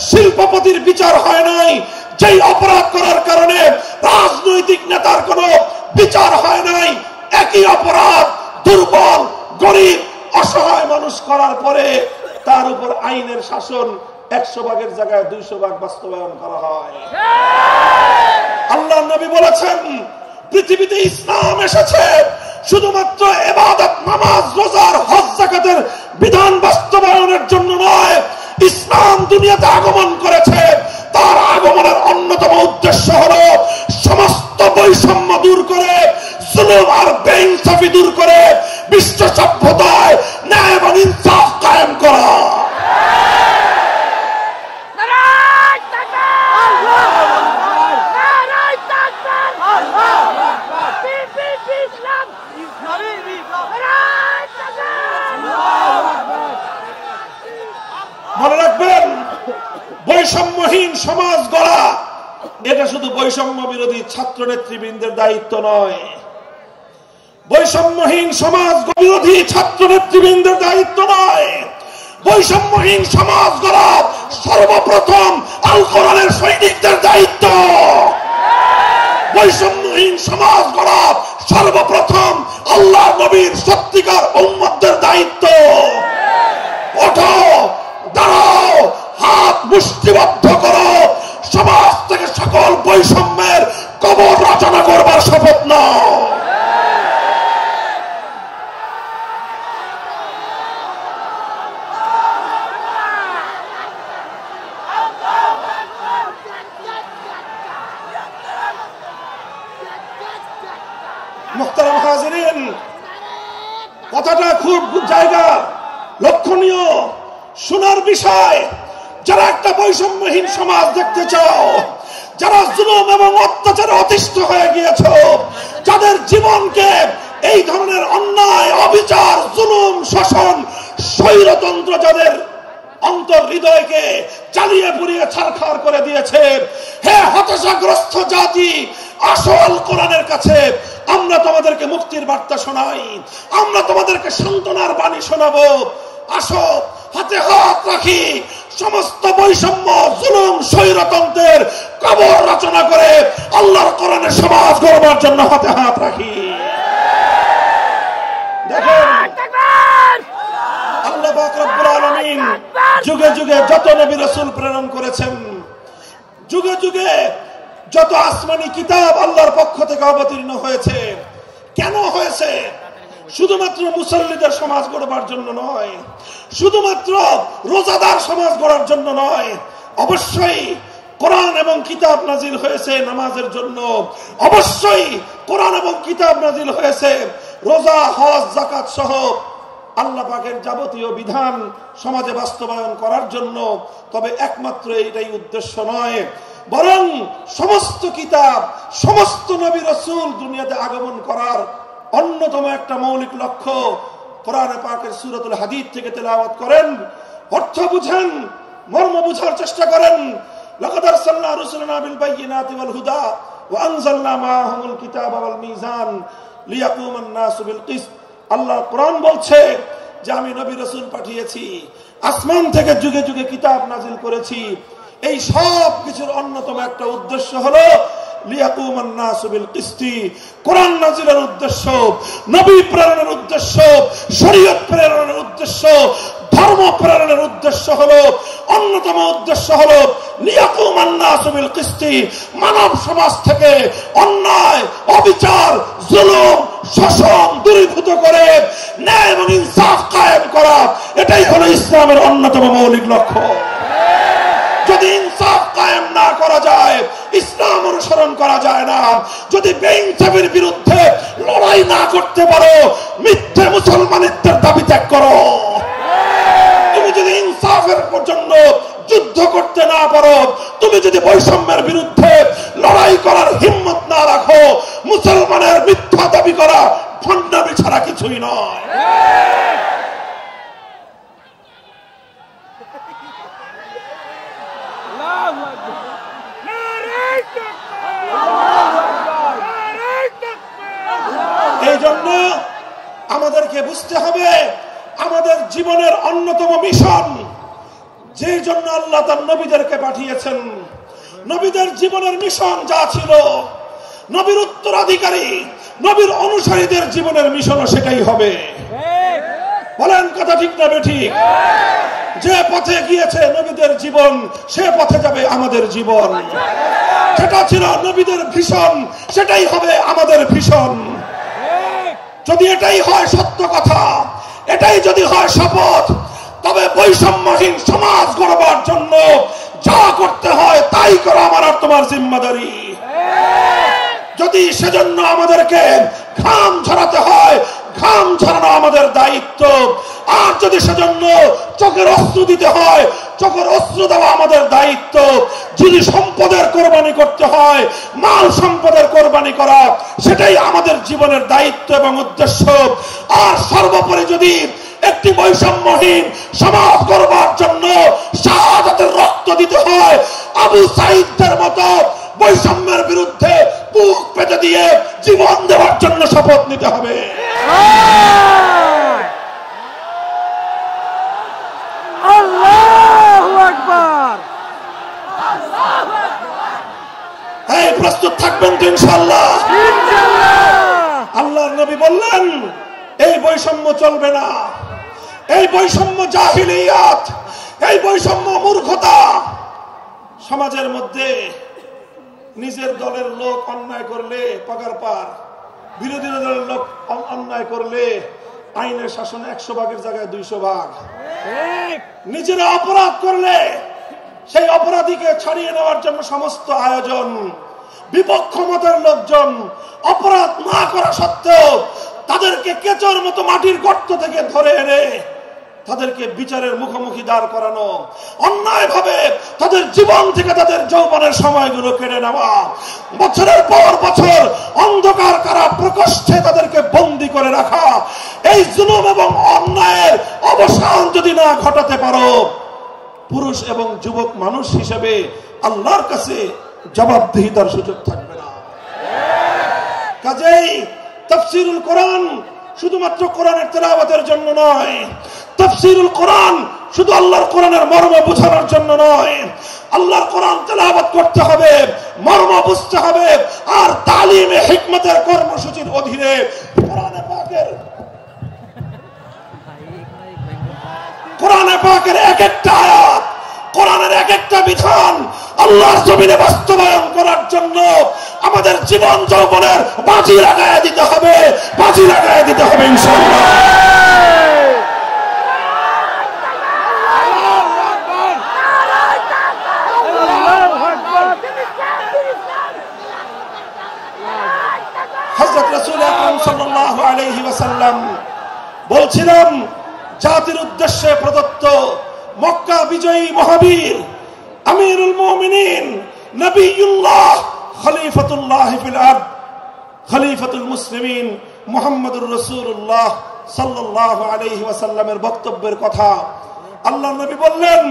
Speaker 1: শিল্পপতির বিচার হয় নাই, যেই অপরাধ করার কারণে রাজনৈতিক নেতার কোনো বিচার হয় নাই, একই অপরাধ দুর্বল, গরিব, অসহায় মানুষ করার পরে তার উপর আইনের শাসন 100 ভাগের জায়গায় 200 ভাগ বাস্তবায়ন করা হয়। আল্লাহর নবী বলেছেন, পৃথিবীতে ইসলাম এসেছে শুধুমাত্র ইবাদত, নামাজ, রোজার, হজ, যাকাতের বিধান বাস্তবায়নের জন্য নয়। ইসলাম দুনিয়াতে আগমন করেছে, তার আগমনের অন্যতম উদ্দেশ্য হলো সমস্ত বৈষম্য দূর করে, জুলুম আর বেইনসাফি দূর করে বিশ্ব সভ্যতায় ন্যায় এবং ইনসাফ কায়েম করা। মনে রাখবেন, বৈষম্যহীন সমাজ গড়া এটা শুধু বৈষম্য বিরোধী ছাত্র নেতৃবৃন্দের দায়িত্ব নয়। বৈষম্যহীন সমাজ বিরোধী ছাত্র নেতৃবৃন্দের দায়িত্ব নয়। বৈষম্যহীন সমাজ গড়া সর্বপ্রথম আল কোরআনের সৈনিকদের দায়িত্ব। বৈষম্যহীন সমাজ গড়া সর্বপ্রথম আল্লাহ নবীর সত্যিকার উম্মতদের দায়িত্ব। ওঠো, দাঁড়াও, হাত মুষ্টিবদ্ধ করো, সমাজ থেকে সকল বৈষম্যের কবর রচনা করবার শপথ নাও। মুহতারাম হাজিরিন, কথাটা খুব জায়গা লক্ষণীয়, শোনার বিষয়। যারা একটা বৈষম্যহীন সমাজ দেখতে চাও, যারা জুলুম এবং অত্যাচারে অতিষ্ঠ হয়ে গিয়েছ, যাদের জীবনকে এই ধরনের অন্যায়, অবিচার, জুলুম, শোষণ, স্বৈরতন্ত্র যাদের অন্তর হৃদয়কে জ্বালিয়ে পুড়িয়ে ছারখার করে দিয়েছে, হে হতাশাগ্রস্ত জাতি, আসল কোরআনের কাছে আমরা তোমাদেরকে মুক্তির বার্তা শোনাই, আমরা তোমাদেরকে সান্ত্বনার বাণী শোনাবো। আসো, হাতে হাত রাখি, সমস্ত বৈষম্য, জুলুম, স্বৈরতন্ত্রের কবর রচনা করে আল্লাহর কোরআনের সমাজ গড়বার জন্য হাতে হাত রাখি। দেখেন, আল্লাহ পাক রব্বুল আলামিন যুগে যুগে যত নবী রাসূল প্রেরণ করেছেন, যুগে যুগে যত আসমানি কিতাব আল্লাহর পক্ষ থেকে অবতীর্ণ হয়েছে, কেন হয়েছে? শুধুমাত্র মুসল্লিদের সমাজ গড়বার জন্য নয়, শুধুমাত্র রোজাদার সমাজ গড়ার জন্য নয়। অবশ্যই কোরআন এবং কিতাব নাজিল হয়েছে নামাজের জন্য, অবশ্যই কোরআন এবং কিতাব নাজিল হয়েছে রোজা, হজ, যাকাত সহ আল্লাহ পাকের যাবতীয় বিধান সমাজে বাস্তবায়ন করার জন্য। তবে একমাত্র এটাই উদ্দেশ্য নয়, বরং সমস্ত কিতাব, সমস্ত নবী রাসূল দুনিয়াতে আগমন করার অন্যতম একটা মৌলিক লক্ষ্য। কোরআনে পাকের সূরাতুল হাদীদ থেকে তেলাওয়াত করেন, অর্থ বুঝেন, মর্ম বুঝার চেষ্টা করেন। লাকাদ আরসালনা রুসুলানা বিল বায়িনাতি ওয়াল হুদা ওয়া আনজালনা মাআহুমুল কিতাবা ওয়াল মিজান লিয়াকুমান নাসু বিল কিসত। আল্লাহ কোরআন বলছে যে আমি নবী রাসূল পাঠিয়েছি, আসমান থেকে যুগে যুগে কিতাব নাজিল করেছি। এই সব কিছুর অন্যতম একটা উদ্দেশ্য হলো লিয়াকুমান নাসু বিল কিসতি। কোরআন নাজিলের উদ্দেশ্য, নবী প্রেরণের উদ্দেশ্য, শরীয়ত প্রেরণের উদ্দেশ্য, ধর্ম প্রেরণের উদ্দেশ্য হলো, অন্যতম উদ্দেশ্য হলো লিয়াকুমান নাসু বিল কিসতি। মানব সমাজ থেকে অন্যায়, অবিচার, জুলুম, শোষণ দূরীভূত করে ন্যায় এবং ইনসাফ কায়েম করা, এটাই হলো ইসলামের অন্যতম মৌলিক লক্ষ্য। যদি ইনসাফ কায়েম না করা যায়, ইসলাম অনুসরণ করা যায় না। যদি বেইনসাফের বিরুদ্ধে লড়াই না করতে পারো, মিথ্যে মুসলমানিত্বের দাবি ত্যাগ করো। তুমি যদি ইনসাফের জন্য যুদ্ধ করতে না পারো, তুমি যদি বৈষম্যের বিরুদ্ধে লড়াই করার হিম্মত না রাখো, মুসলমানের মিথ্যা দাবি করা ভণ্ডামি ছাড়া কিছুই নয়। এই জন্য আমাদেরকে বুঝতে হবে, আমাদের জীবনের অন্যতম মিশন, যে জন্য আল্লাহ তার নবীদেরকে পাঠিয়েছেন, নবীদের জীবনের মিশন যা ছিল, নবীর উত্তরাধিকারী, নবীর অনুসারীদের জীবনের মিশনও সেটাই হবে। বলেন কথা ঠিক না বেঠিক? যে পথে গিয়েছে নবীদের জীবন, সে পথে যাবে আমাদের জীবন। যেটা ছিল নবীদের ভীষণ, সেটাই হবে আমাদের ভীষণ। যদি এটাই হয় সত্য কথা, এটাই যদি হয় শপথ, তবে বৈষম্যহীন সমাজ গড়বার জন্য যা করতে হয় তাই করা আমার আর তোমার জিম্মাদারি। যদি সেজন্য আমাদেরকে ঘাম ঝরাতে হয়, ঘাম ঝরানো আমাদের দায়িত্ব। আর যদি সেজন্য চোখের অস্ত্র দিতে হয়, চোখের অস্ত্র দেওয়া আমাদের দায়িত্ব। যদি সম্পদের কোরবানি করতে হয়, মাল সম্পদের কোরবানি করা, সেটাই আমাদের জীবনের দায়িত্ব এবং উদ্দেশ্য। আর সর্বোপরি যদি একটি বৈষম্যহীন সমাজ করবার জন্য শাহাদাতের রক্ত দিতে হয়, আবু সাঈদের মতো বৈষম্যের বিরুদ্ধে বুক পেতে দিয়ে জীবন দেওয়ার জন্য শপথ নিতে হবে।
Speaker 2: আল্লাহু আকবার।
Speaker 1: এই প্রস্তুত থাকবেন তো ইনশাআল্লাহ? আল্লাহর নবী বললেন এই বৈষম্য চলবে না, এই বৈষম্য জাহিলিয়াত, এই বৈষম্য মূর্খতা। সমাজের মধ্যে নিজের দলের লোক অন্যায় করলে পগার পার, বিরোধী দলের লোক অন্যায় করলে আইনের শাসন 100 ভাগের জায়গায় 200 ভাগ। নিজেরা অপরাধ করলে সেই অপরাধীকে ছাড়িয়ে নেওয়ার জন্য সমস্ত আয়োজন। বিপক্ষ মতের লোকজন অপরাধ না করা সত্ত্বেও তাদেরকে কেচোর মতো মাটির গর্ত থেকে ধরে এনে তাদেরকে বিচারের মুখোমুখি দাঁড় করানো, অন্যায় ভাবে তাদের জীবন থেকে তাদের যৌবনের সময়গুলো কেড়ে নেওয়া, বছরের পর বছর অন্ধকার কারা প্রকোষ্ঠে তাদেরকে বন্দী করে রাখা। এই জুলুম এবং অন্যায়ের অবসান যদি না ঘটাতে পারো, পুরুষ এবং যুবক মানুষ হিসেবে আল্লাহর কাছে জবাবদিহিতার সুযোগ থাকবে না। কাজেই তাফসীরুল কোরআন শুধুমাত্র কোরআনের তেলাওয়াতের জন্য নয়, তাফসীরুল কোরআন শুধু আল্লাহর কোরআনের মর্ম বোঝানোর জন্য নয়। আল্লাহর কোরআন তেলাওয়াত করতে হবে, মর্ম বুঝতে হবে, আর তালিমে হিকমতের কর্মসূচির অধীনে কোরআনে পাকের এক একটা আয়াত, কোরআনের এক একটা বিধান আল্লাহর জমিনে বাস্তবায়ন করার জন্য আমাদের জীবন যৌবনের বাজি লাগায় দিতে হবে, বাজি লাগায় দিতে হবে ইনশাআল্লাহ। হযরত রাসূল আকরাম সাল্লাল্লাহু আলাইহি ওয়াসাল্লাম বলছিলেন, জাতির উদ্দেশ্যে প্রদত্ত মক্কা বিজয়ী মহাবীর আমিরুল মুমিনিন নবিয়ুল্লাহ খলিফাতুল্লাহ ফিল আরদ খলিফাতুল মুসলিমিন মুহাম্মদুর রাসূলুল্লাহ সাল্লাল্লাহু আলাইহি ওয়াসাল্লামের বক্তব্যের কথা আল্লাহর নবী বললেন,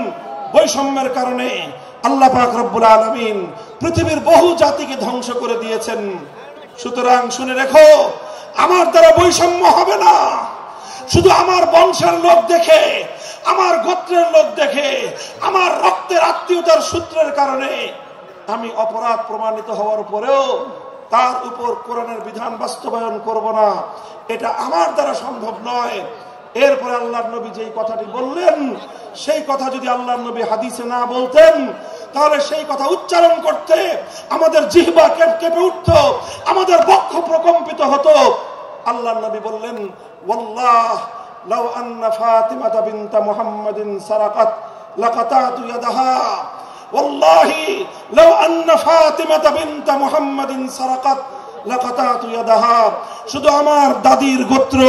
Speaker 1: বৈষম্যের কারণে আল্লাহ পাক রব্বুল আলামিন পৃথিবীর বহু জাতিকে ধ্বংস করে দিয়েছেন। সুতরাং শুনে রেখো, আমার দ্বারা বৈষম্য হবে না। শুধু আমার বংশের লোক দেখে, আমার গোত্রের লোক দেখে, আমার রক্তের আত্মীয়তার সূত্রের কারণে আমি অপরাধ প্রমাণিত হওয়ার পরেও তার উপর কোরআনের বিধান বাস্তবায়ন করব না, এটা আমার দ্বারা সম্ভব নয়। এরপরে আল্লাহর নবী যেই কথাটি বললেন, সেই কথা যদি আল্লাহর নবী হাদিসে না বলতেন, তাহলে সেই কথা উচ্চারণ করতে আমাদের জিহ্বা কেঁপে উঠত, আমাদের বক্ষ প্রকম্পিত হতো। আল্লাহর নবী বললেন, ওয়াল্লাহ লাউ আন্না ফাতিমাতা বিনতা মুহাম্মাদিন সারাকাত লাকাতাতু ইয়াদাহা, ওয়াল্লাহি লাউ আন্না ফাতিমাতা বিনতা মুহাম্মাদিন সারাকাত লাকাতাতু ইয়াদাহা। শুধু আমার দাদির গোত্র,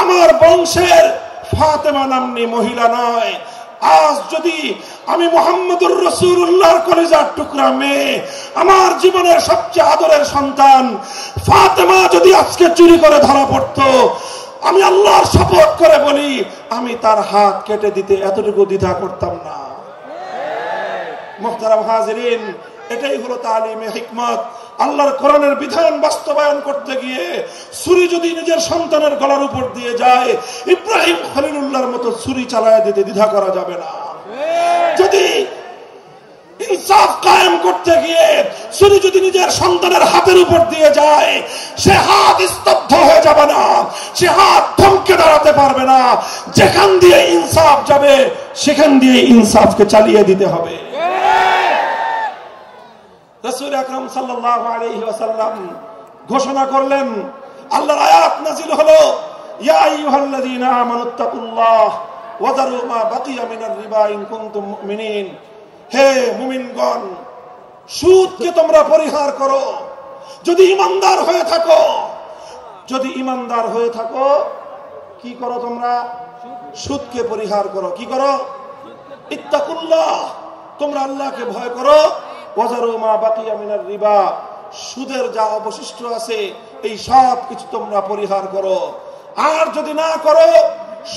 Speaker 1: আমার বংশের ফাতেমা নাম্নী মহিলা নয়, আজ যদি আমি মুহাম্মদুর রাসূলুল্লাহর কলিজার টুকরা মেয়ে, আমার জীবনের সবচেয়ে আদরের সন্তান ফাতেমা যদি আজকে চুরি করে ধরা পড়তো, আমি আল্লাহর শপথ করে বলি, আমি তার হাত কেটে দিতে এতটুকু দ্বিধা করতাম না। মুহতারাম হাজিরিন, এটাই হলো তালিমে হিকমত। আল্লাহর কোরআনের বিধান বাস্তবায়ন করতে গিয়ে ছুরি যদি নিজের সন্তানের গলার উপর দিয়ে যায়, ইব্রাহিম খলিলুল্লাহর মতো ছুরি চালায় দিতে দ্বিধা করা যাবে না। যদি ইনসাফ কায়েম করতে গিয়ে শুধু যদি নিজের সন্তানের হাতের উপর দিয়ে যায়, সে হাত স্তব্ধ হয়ে যাবে না, সে হাত থমকে দাঁড়াতে পারবে না। যেখান দিয়ে ইনসাফ যাবে সেখান দিয়ে ইনসাফকে চালিয়ে দিতে হবে। রাসূল আকরাম সাল্লাল্লাহু আলাইহি ওয়াসাল্লাম ঘোষণা করলেন, আল্লাহর আয়াত নাযিল হলো, ইয়া আইয়ুহাল্লাযীনা আমানুত্তাকুল্লাহ ওয়া যারু মা বাকিয়া মিনার রিবা ইন কুনতুম মুমিনিন। হে মুমিনগণ, সুদকে তোমরা পরিহার করো যদি ঈমানদার হয়ে থাকো। যদি ঈমানদার হয়ে থাকো কি করো তোমরা? সুদকে পরিহার করো। কি করো? ইত্তাকুল্লাহ, তোমরা আল্লাহকে ভয় করো। ওয়াজারু মা বাকিয়া মিনার রিবা, সুদের যা অবশিষ্ট আছে এই সব কিছু তোমরা পরিহার করো। আর যদি না করো,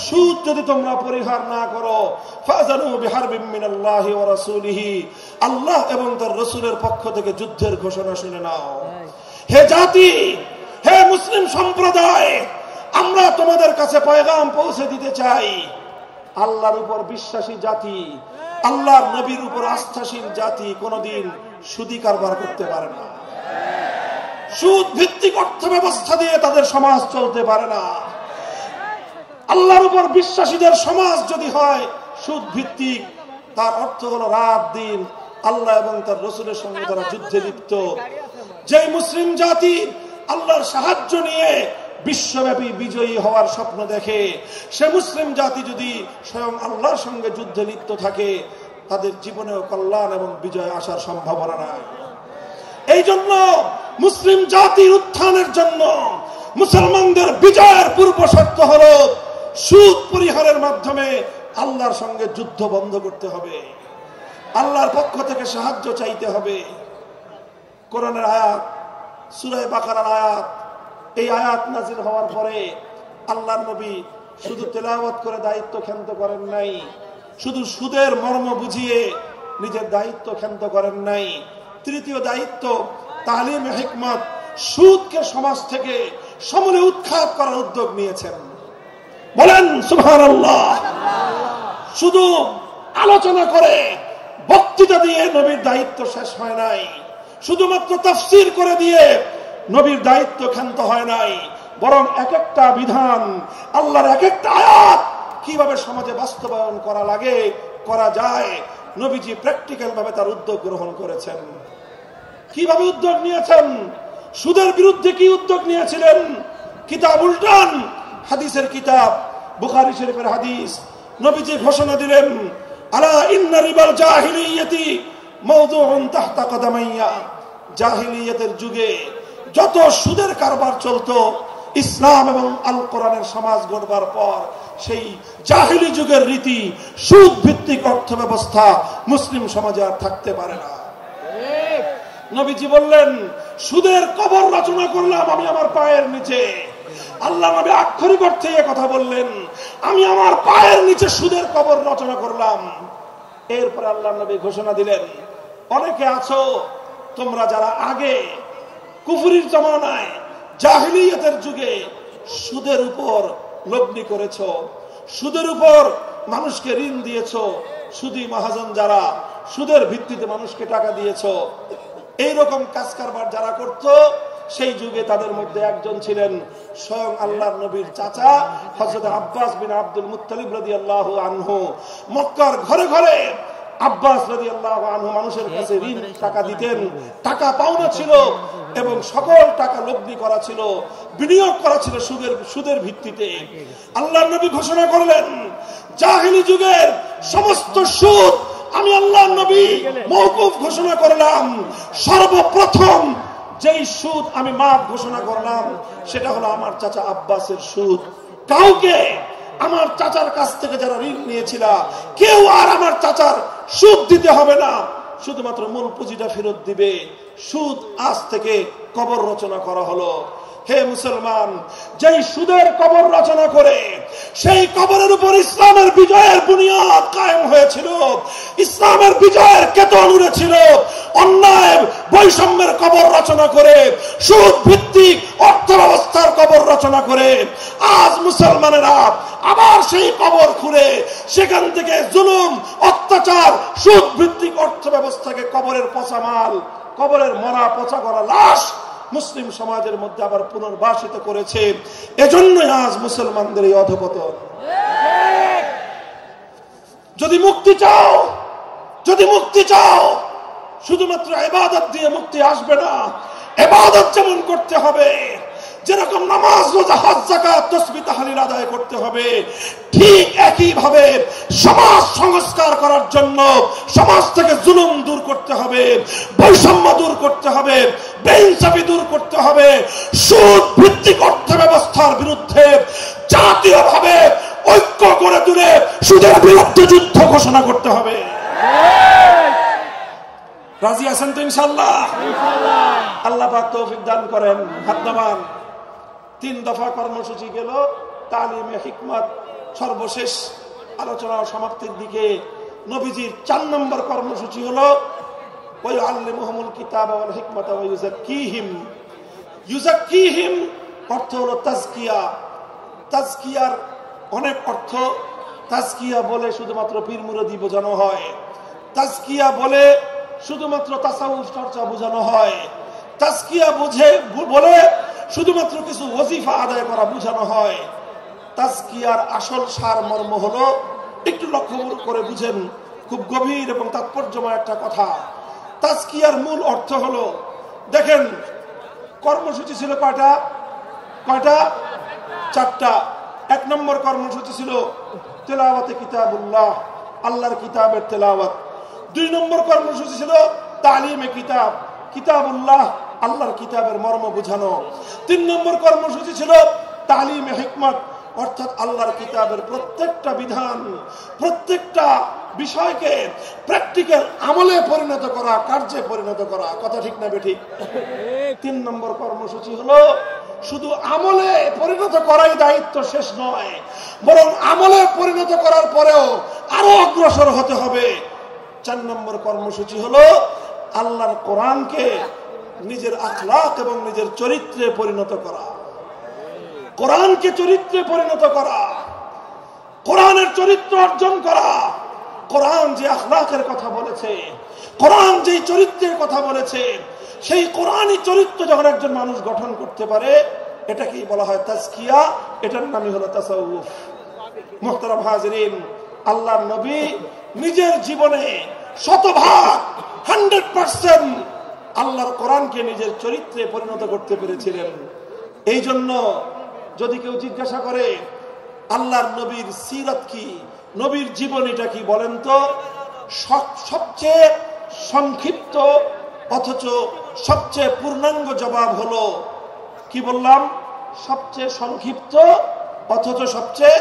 Speaker 1: সুদ যদি তোমরা পরিহার না করো, ফাযানু বিহারবিম মিনাল্লাহি ওয়া রাসূলিহি, আল্লাহ এবং তার রাসূলের পক্ষ থেকে যুদ্ধের ঘোষণা শুনে নাও। হে জাতি, হে মুসলিম সম্প্রদায়, আমরা তোমাদের কাছে পয়গাম পৌঁছে দিতে চাই, আল্লাহর উপর বিশ্বাসী জাতি, আল্লাহর নবীর উপর আস্থাশীল জাতি কোনদিন সুদি কারবার করতে পারে না। সুদ ভিত্তিক অর্থ ব্যবস্থা দিয়ে তাদের সমাজ চলতে পারে না। আল্লাহর উপর বিশ্বাসীদের সমাজ যদি হয় সুদ ভিত্তিক, তার অর্থ হলো রাত দিন আল্লাহ এবং তার রাসূলের সঙ্গে তারা যুদ্ধে লিপ্ত। যে মুসলিম জাতি আল্লাহর সাহায্য নিয়ে বিশ্বব্যাপী বিজয়ী হওয়ার স্বপ্ন দেখে, সে মুসলিম জাতি যদি স্বয়ং আল্লাহর সঙ্গে যুদ্ধে লিপ্ত থাকে, তাদের জীবনেও কল্যাণ এবং বিজয় আসার সম্ভাবনা নাই। এই জন্য মুসলিম জাতির উত্থানের জন্য মুসলমানদের বিজয়ের পূর্ব শর্ত হলো সুদ পরিহারের মাধ্যমে আল্লাহর সঙ্গে যুদ্ধ বন্ধ করতে হবে, আল্লাহর পক্ষ থেকে সাহায্য চাইতে হবে। কোরআনের আয়াত, সূরা বাকারার আয়াত, এই আয়াত নাযিল হওয়ার পরে আল্লাহর নবী শুধু তেলাওয়াত করে দায়িত্ব ক্ষান্ত করেন নাই, শুধু সুদের মর্ম বুঝিয়ে নিজের দায়িত্ব ক্ষান্ত করেন নাই। তৃতীয় দায়িত্ব তালিমে হিকমত, সুদকে সমাজ থেকে সমূলে উৎখাত করার উদ্যোগ নিয়েছেন। বলেন সুবহানাল্লাহ। শুধু আলোচনা করে বক্তৃতা দিয়ে নবীর দায়িত্ব শেষ হয় নাই, শুধুমাত্র তাফসীর করে দিয়ে নবীর দায়িত্ব ক্ষান্ত হয় নাই, বরং এক একটা বিধান, আল্লাহর এক একটা আয়াত কিভাবে সমাজে বাস্তবায়ন করা লাগে, করা যায়, নবীজি প্র্যাকটিক্যাল ভাবে তার উদ্যোগ গ্রহণ করেছেন। কিভাবে উদ্যোগ নিয়েছেন? সুদের বিরুদ্ধে কি উদ্যোগ নিয়েছিলেন? কিতাব উল্টান, হাদিসের কিতাব, বুখারী শরীফের হাদিস, নবীজি ঘোষণা দিলেন, আলা ইন্না রিবাল জাহিলিয়াতি মাওদুউন তাহতা কদামাইয়া। জাহিলিয়াতের যুগে যত সুদের কারবার চলতো, ইসলাম এবং আল কোরআনের সমাজ গড়বার পর সেই জাহিলি যুগের রীতি, সুদ ভিত্তিক অর্থ ব্যবস্থা মুসলিম সমাজে আর থাকতে পারে না। নবীজি বললেন, সুদের কবর রচনা করলাম আমি আমার পায়ের নিচে। আল্লাহ নবী আক্ষরিক অর্থে কথা বললেন, আমি আমার পায়ের নিচে সুদের কবর রচনা করলাম। এরপরে আল্লাহ নবী ঘোষণা দিলেন, অনেকে আছো তোমরা যারা আগে কুফরির জমানায় জাহিলিয়াতের যুগে সুদের উপর লগ্নি করেছো, সুদের উপর মানুষকে ঋণ দিয়েছো, সুদী মহাজন যারা সুদের ভিত্তিতে মানুষকে টাকা দিয়েছো, এইরকম কাজ কারবার যারা করত, সেই যুগে তাদের মধ্যে একজন ছিলেন স্বয়ং আল্লাহর নবীর চাচা হযরত আব্বাস বিন আব্দুল মুত্তালিব রাদিয়াল্লাহু আনহু। মক্কার ঘরে ঘরে আব্বাস রাদিয়াল্লাহু আনহু মানুষের কাছে ঋণ টাকা দিতেন, টাকা পাওনা ছিল এবং সকল টাকা লগ্নি করা ছিল, বিনিয়োগ করা ছিল সুদের ভিত্তিতে। আল্লাহর নবী ঘোষণা করলেন, জাহিলি যুগের সমস্ত সুদ আমি আল্লাহর নবী মওকুফ ঘোষণা করলাম। সর্বপ্রথম যেই সুদ আমি মাফ ঘোষণা করলাম সেটা হলো আমার চাচা আব্বাসের সুদ। কাউকে আমার চাচার কাছ থেকে যারা ঋণ নিয়েছিল, কেউ আর আমার চাচার সুদ দিতে হবে না, শুধুমাত্র মূল পুঁজিটা ফেরত দিবে। সুদ আজ থেকে কবর রচনা করা হলো। হে মুসলমান, যেই সুদের কবর রচনা করে সেই কবরের উপর ইসলামের বিজয়ের বুনিয়াদ কায়েম হয়েছিল, ইসলামের বিজয়ের কেতন উড়েছিল, অন্যায় বৈষম্যের কবর রচনা করে, সুদ ভিত্তিক অর্থ ব্যবস্থার কবর রচনা করে আজ মুসলমানেরা আবার সেই কবর খুঁড়ে সেখান থেকে জুলুম, অত্যাচার, সুদ ভিত্তিক অর্থ ব্যবস্থাকে কবরের পচা মাল, কবরের মরা পচা করা লাশ মুসলিম সমাজের মধ্যে আবার পুনর্বাসিত করেছে। এজন্যই আজ মুসলমানদের এই অধঃপতন। যদি মুক্তি চাও, যদি মুক্তি চাও, শুধুমাত্র ইবাদত দিয়ে মুক্তি আসবে না। ইবাদত যেমন করতে হবে, যেরকম নামাজ, রোজা, হজ, যাকাত, তাসবিহ তাহলিল আদায় করতে হবে, ঠিক একই ভাবে সমাজ সংস্কার করার জন্য সমাজ থেকে জুলুম দূর করতে হবে, বৈষম্য দূর করতে হবে, বেইনসাফি দূর করতে হবে, সুদ ভিত্তিক অর্থ ব্যবস্থার বিরুদ্ধে জাতীয়ভাবে ঐক্য করে তুলে সুদের বিরুদ্ধে যুদ্ধ ঘোষণা করতে হবে। রাজি আছেন তো ইনশাআল্লাহ? আল্লাহ পাক তৌফিক দান করেন। হাত নামান। 3 দফা কর্মসূচি গেল, তালিমে হিকমত সর্বশেষ আলোচনার সমাপ্তির দিকে। নবীজির 4 নম্বর কর্মসূচি হলো ওয়ায়ুআল্লিমুহুমুল কিতাবা ওয়াল হিকমাতা ওয়া ইউযাক্কিহিম। ইউযাক্কিহিম অর্থ হলো তাজকিয়া। তাজকিয়ার অনেক অর্থ। তাজকিয়া বলে শুধুমাত্র পীর মুরিদি বোঝানো হয়, তাজকিয়া বলে শুধুমাত্র তাসাউফ চর্চা বোঝানো হয়, তাজকিয়া বলে শুধুমাত্র কিছু ওজিফা আদায় করা বোঝানো হয়। তাজকিয়ার আসল সারমর্ম হলো, একটু লক্ষ্য করে বুঝেন, খুব গভীর এবং তাৎপর্যময় একটা কথা। তাজকিয়ার মূল অর্থ হলো, দেখেন কর্মসূচি ছিল কয়টা? 4টা। 1 নম্বর কর্মসূচি ছিল তেলাওয়াতে কিতাবুল্লাহ, আল্লাহর কিতাবের তেলাওয়াত। 2 নম্বর কর্মসূচি ছিল তালিমে কিতাব, কিতাবুল্লাহ, আল্লাহর কিতাবের মর্ম বোঝানো। 3 নম্বর কর্মসূচি ছিল তালিমে হিকমত, অর্থাৎ আল্লাহর কিতাবের প্রত্যেকটা বিধান, প্রত্যেকটা বিষয়কে প্র্যাকটিক্যাল আমলে পরিণত করা, কার্যে পরিণত করা। কথা ঠিক না বেঠিক? 3 নম্বর কর্মসূচি হলো শুধু আমলে পরিণত করাই দায়িত্ব শেষ নয়, বরং আমলে পরিণত করার পরেও আরো অগ্রসর হতে হবে। 4 নম্বর কর্মসূচি হলো আল্লাহর কোরআনকে নিজের আখলাক এবং নিজের চরিত্রে পরিণত করা। কোরআনকে চরিত্রে পরিণত করা, কোরআনের চরিত্র অর্জন করা। কোরআন যে আখলাকের কথা বলেছে, কোরআন যে চরিত্রের কথা বলেছে, সেই কোরআনই চরিত্র যখন একজন মানুষ গঠন করতে পারে, এটাকেই বলা হয় তাজকিয়া। এটার নামই হলো তাসাউফ। মুহতারাম হাজিরিন, আল্লাহর নবী নিজের জীবনে 100% আল্লাহর কোরআনকে নিজের চরিত্রে পরিণত করতে পেরেছিলেন। এই জন্য যদি কেউ জিজ্ঞাসা করে আল্লাহর নবীর সিরাত কি, নবীর জীবনীটা কি, বলেন তো সবচেয়ে সংক্ষিপ্ত অথচ সবচেয়ে পূর্ণাঙ্গ জবাব হলো, কি বললাম? সবচেয়ে সংক্ষিপ্ত অথচ সবচেয়ে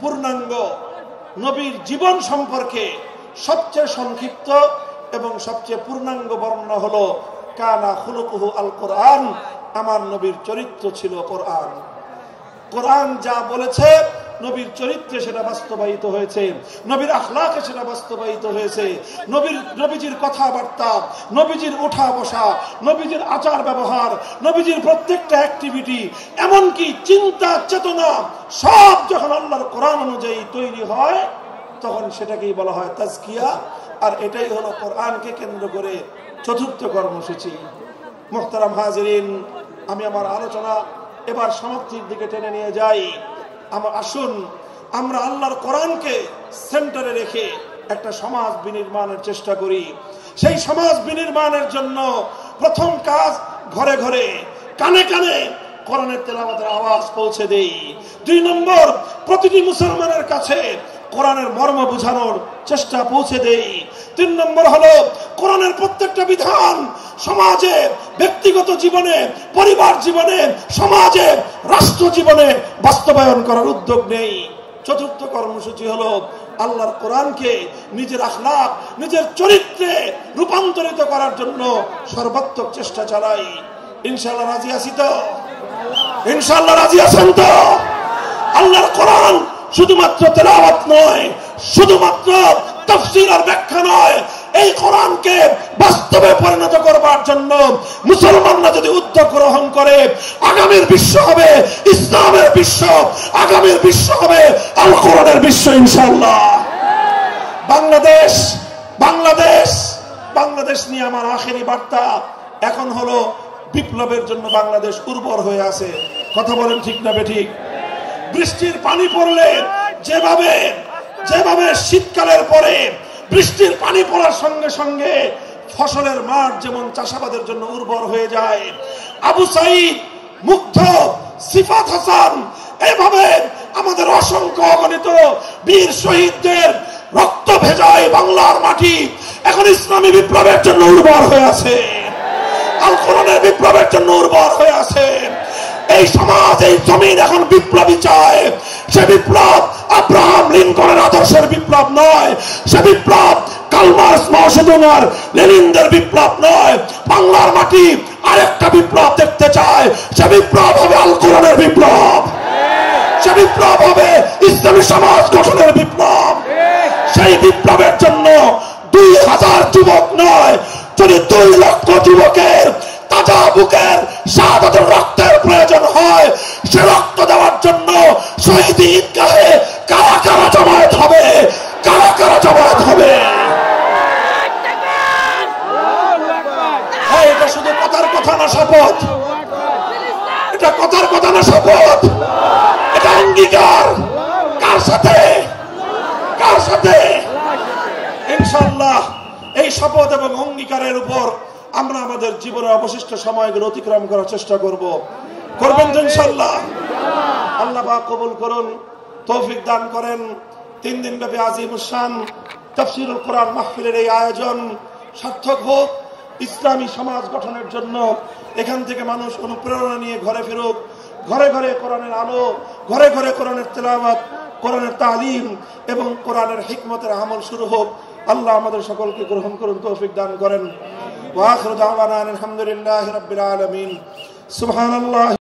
Speaker 1: পূর্ণাঙ্গ। নবীর জীবন সম্পর্কে সবচেয়ে সংক্ষিপ্ত এবং সবচেয়ে পূর্ণাঙ্গ বর্ণনা হলো কানা খুলুকুহু আল কোরআন, আমার নবীর চরিত্র ছিল কোরআন। কোরআন যা বলেছে নবীর চরিত্রে সেটা বাস্তবায়িত হয়েছে, নবীর আখলাকে সেটা বাস্তবায়িত হয়েছে। নবীজির কথাবার্তা, নবীজির ওঠা বসা, নবীজির আচার ব্যবহার, নবীজির প্রত্যেকটা অ্যাক্টিভিটি, এমনকি চিন্তা চেতনা সব যখন আল্লাহর কোরআন অনুযায়ী তৈরি হয়, তখন সেটাকেই বলা হয় তাজকিয়া। আর এটাই হলো কোরআনকে কেন্দ্র করে 4র্থ কর্মসূচি। মুহতারাম হাজিরিন, আমি আমার আলোচনা এবার সমাপ্তির দিকে টেনে নিয়ে যাই। আসুন আমরা আল্লাহর কোরআনকে সেন্টারে রেখে একটা সমাজ বিনির্মাণের চেষ্টা করি। সেই সমাজ বিনির্মাণের জন্য প্রথম কাজ, ঘরে ঘরে কানে কানে কোরআনের তেলাওয়াতের আওয়াজ পৌঁছে দেই। 2 নম্বর, প্রতিটি মুসলমানের কাছে কোরআনের মর্ম বোঝানোর চেষ্টা পৌঁছে দেই। 3 নম্বর হলো কোরআনের প্রত্যেকটা বিধান সমাজে, ব্যক্তিগত জীবনে, পরিবার জীবনে, সমাজে, রাষ্ট্র জীবনে বাস্তবায়ন করার উদ্যোগ নেই। 4র্থ কর্মসূচি হলো আল্লাহর কোরআনকে নিজের আখলাক, নিজের চরিত্রে রূপান্তরিত করার জন্য সর্বাত্মক চেষ্টা চালাই। ইনশাআল্লাহ রাজি আছি তো? ইনশাআল্লাহ রাজি আছেন তো? আল্লাহর কোরআন শুধুমাত্র তেলাওয়াত নয়, শুধুমাত্র তাফসীর আর ব্যাখ্যা নয়, এই কোরআনকে বাস্তবে পরিণত করবার জন্য মুসলমানরা যদি উদ্যোগ গ্রহণ করে, আগামীর বিশ্ব হবে ইসলামের বিশ্ব, আগামীর বিশ্ব হবে আল কোরআনের বিশ্ব ইনশাআল্লাহ। বাংলাদেশ বাংলাদেশ বাংলাদেশ নিয়ে আমার আখেরি বার্তা এখন হলো বিপ্লবের জন্য বাংলাদেশ উর্বর হয়ে আছে। কথা বলেন ঠিক না বেঠিক? বৃষ্টির পানি পড়লে যেভাবে যেভাবে শীতকালের পরে বৃষ্টির পানি পড়ার সঙ্গে সঙ্গে ফসলের মাঠ যেমন চাষাবাদের জন্য উর্বর হয়ে যায়, আবু সাইদ, মুগ্ধ, সিফাত হাসান, এভাবে আমাদের অসংখ্য অগণিত বীর শহীদদের রক্ত ভেজায় বাংলার মাটি এখন ইসলামী বিপ্লবের জন্য উর্বর হয়ে আছে, আল কোরআনের বিপ্লবের জন্য উর্বর হয়ে আছে। এই সমাজ, এই জমিন এখন বিপ্লবী চায়। সে বিপ্লব আব্রাহাম লিঙ্কনের আদর্শের বিপ্লব নয়, সে বিপ্লব কার্ল মার্কস, মাও সেতুং আর লেনিনদের বিপ্লব নয়। বাংলার মাটি আরেকটা বিপ্লব দেখতে চায়, সে বিপ্লব হবে আল কোরআনের বিপ্লব, সে বিপ্লব হবে ইসলামী সমাজ গঠনের বিপ্লব। সেই বিপ্লবের জন্য 2000 যুবক নয়, যদি 2 লক্ষ যুবকের তাজা বুকের শাহাদাতের রক্তের প্রয়োজন হয়, সে রক্ত দেওয়ার জন্য শহীদ ঈদগাহে কারা কারা জমায়েত হবে, কারা কারা জমায়েত হবে। এটা শুধু কথার কথা না শপথ, এটা কথার কথা না শপথ, এটা অঙ্গীকার। কার সাথে? কার সাথে? ইনশাআল্লাহ এই শপথ এবং অঙ্গীকারের উপর আমরা আমাদের জীবনের অবশিষ্ট সময়গুলো অতিক্রম করার চেষ্টা করব। করবেন তো ইনশাআল্লাহ? আল্লাহ পাক কবুল করুন, তৌফিক দান করেন। 3 দিন ব্যাপী আজিমুস শান তাফসীরুল কোরআন মাহফিলের এই আয়োজন সার্থক হোক, ইসলামী সমাজ গঠনের জন্য এখান থেকে মানুষ অনুপ্রেরণা নিয়ে ঘরে ফেরুক, ঘরে ঘরে কোরআনের আলো, ঘরে ঘরে কোরআনের তেলাওয়াত, কোরআনের তালিম এবং কোরআনের হিকমতের আমল শুরু হোক। আল্লাহ আমাদের সকলকে গ্রহণ করুন, তৌফিক দান করেন। ওয়া আখিরু দাওয়ানা আলহামদুলিল্লাহি রাব্বিল আলামিন। সুবহানাল্লাহ।